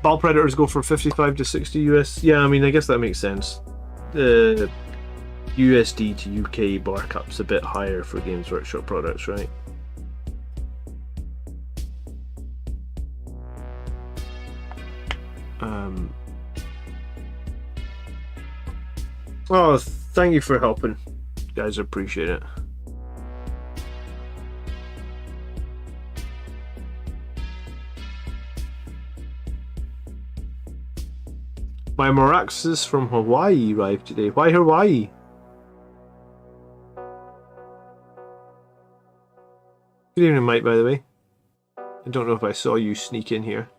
S2: Ball Predators go for 55 to 60 US. Yeah, I mean, I guess that makes sense. The USD to UK markup's a bit higher for Games Workshop products, right? Oh, thank you for helping. Guys, I appreciate it. My Moraxus from Hawaii arrived today. Why Hawaii? Good evening, Mike, by the way. I don't know if I saw you sneak in here.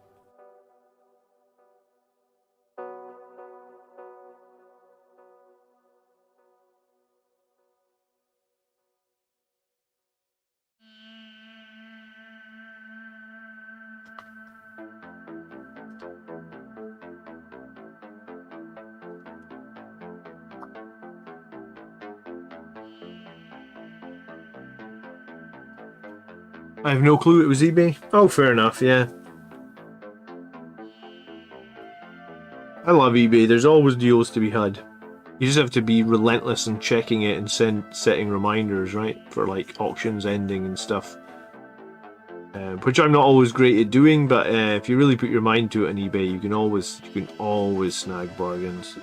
S2: I have no clue it was eBay. Oh, fair enough, yeah. I love eBay. There's always deals to be had. You just have to be relentless in checking it and setting reminders, right? For like auctions ending and stuff. Which I'm not always great at doing, but if you really put your mind to it on eBay, you can always snag bargains.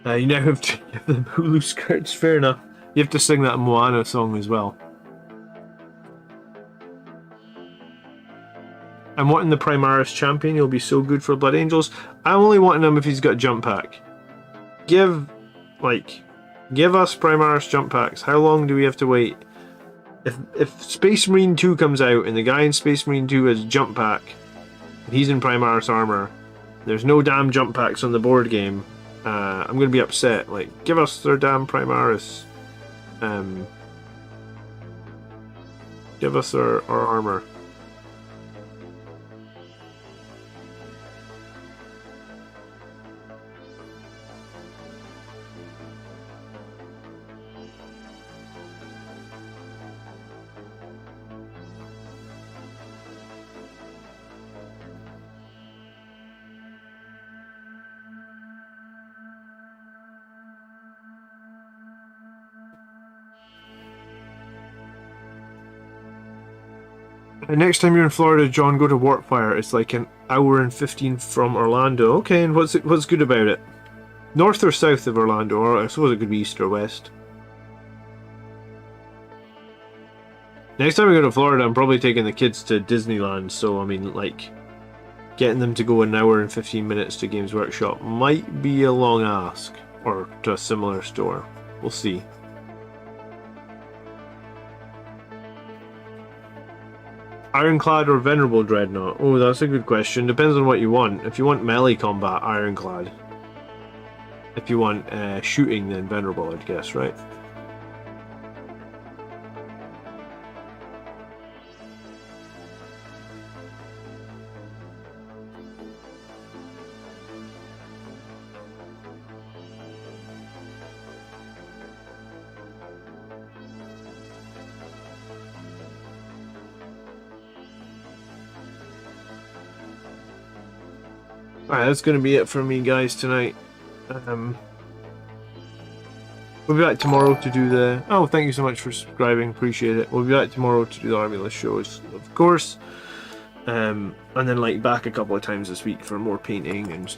S2: You now have to give them Hulu skirts. Fair enough. You have to sing that Moana song as well. I'm wanting the Primaris champion. He'll be so good for Blood Angels. I'm only wanting him if he's got a jump pack. Give us Primaris jump packs. How long do we have to wait? If Space Marine 2 comes out and the guy in Space Marine 2 has a jump pack and he's in Primaris armor, there's no damn jump packs on the board game. I'm going to be upset. Like, give us their damn Primaris. Give us our armor. Next time you're in Florida, John, go to Warpfire. It's like an hour and 15 from Orlando. Okay, and what's good about it? North or south of Orlando? Or I suppose it could be east or west. Next time we go to Florida, I'm probably taking the kids to Disneyland. So, I mean, like, getting them to go an hour and 15 minutes to Games Workshop might be a long ask. Or to a similar store. We'll see. Ironclad or Venerable Dreadnought? Oh, that's a good question. Depends on what you want. If you want melee combat, Ironclad. If you want shooting, then Venerable, I'd guess, right? Alright, that's going to be it for me, guys, tonight. We'll be back tomorrow to do the... Oh, thank you so much for subscribing. Appreciate it. We'll be back tomorrow to do the Army List shows, of course. And then, like, back a couple of times this week for more painting and...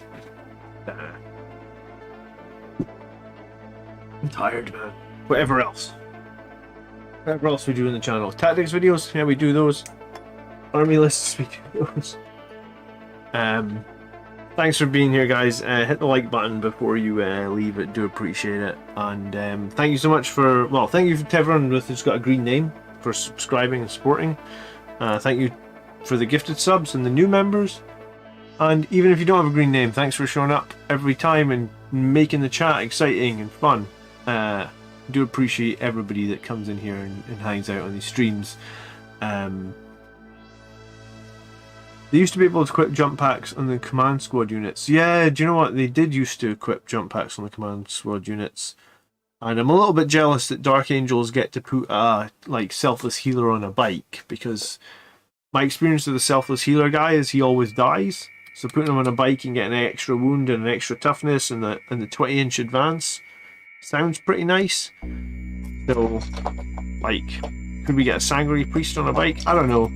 S2: I'm tired, man. Whatever else. Whatever else we do in the channel. Tactics videos? Yeah, we do those. Army Lists, we do those. Thanks for being here, guys. Hit the like button before you leave it. Do appreciate it. And thank you so much for... Well, thank you to everyone who's got a green name for subscribing and supporting. Thank you for the gifted subs and the new members. And even if you don't have a green name, thanks for showing up every time and making the chat exciting and fun. Do appreciate everybody that comes in here and hangs out on these streams. They used to be able to equip jump packs on the command squad units. Yeah, do you know what? They did used to equip jump packs on the command squad units. And I'm a little bit jealous that Dark Angels get to put a like selfless healer on a bike, because my experience with the selfless healer guy is he always dies. So putting him on a bike and getting an extra wound and an extra toughness and the 20-inch advance sounds pretty nice. So, like, could we get a Sanguinary Priest on a bike? I don't know.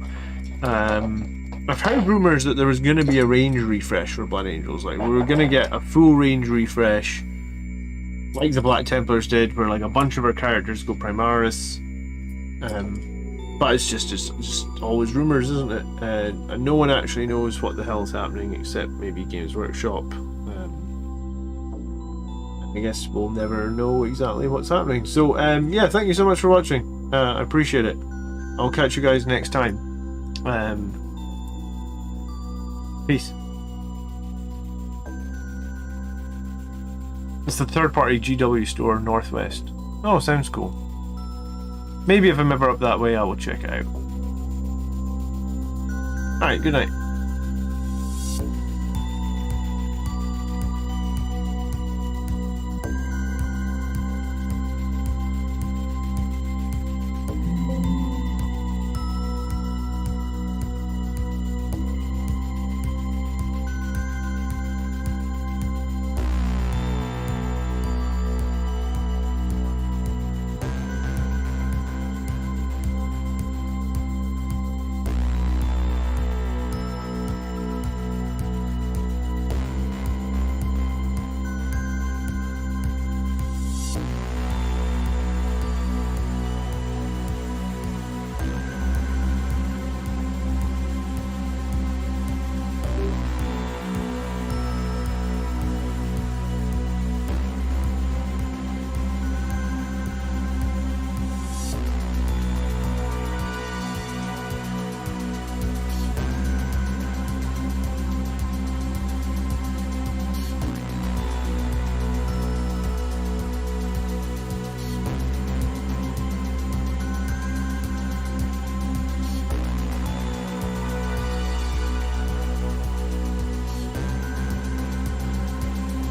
S2: I've heard rumours that there was going to be a range refresh for Blood Angels. Like, we were going to get a full range refresh, like the Black Templars did, where like a bunch of our characters go Primaris. But it's just always rumours, isn't it? And no one actually knows what the hell's happening except maybe Games Workshop. I guess we'll never know exactly what's happening. So, yeah, thank you so much for watching. I appreciate it. I'll catch you guys next time. Peace. It's the third-party GW store, Northwest. Oh, sounds cool. Maybe if I'm ever up that way, I will check it out. Alright, good night.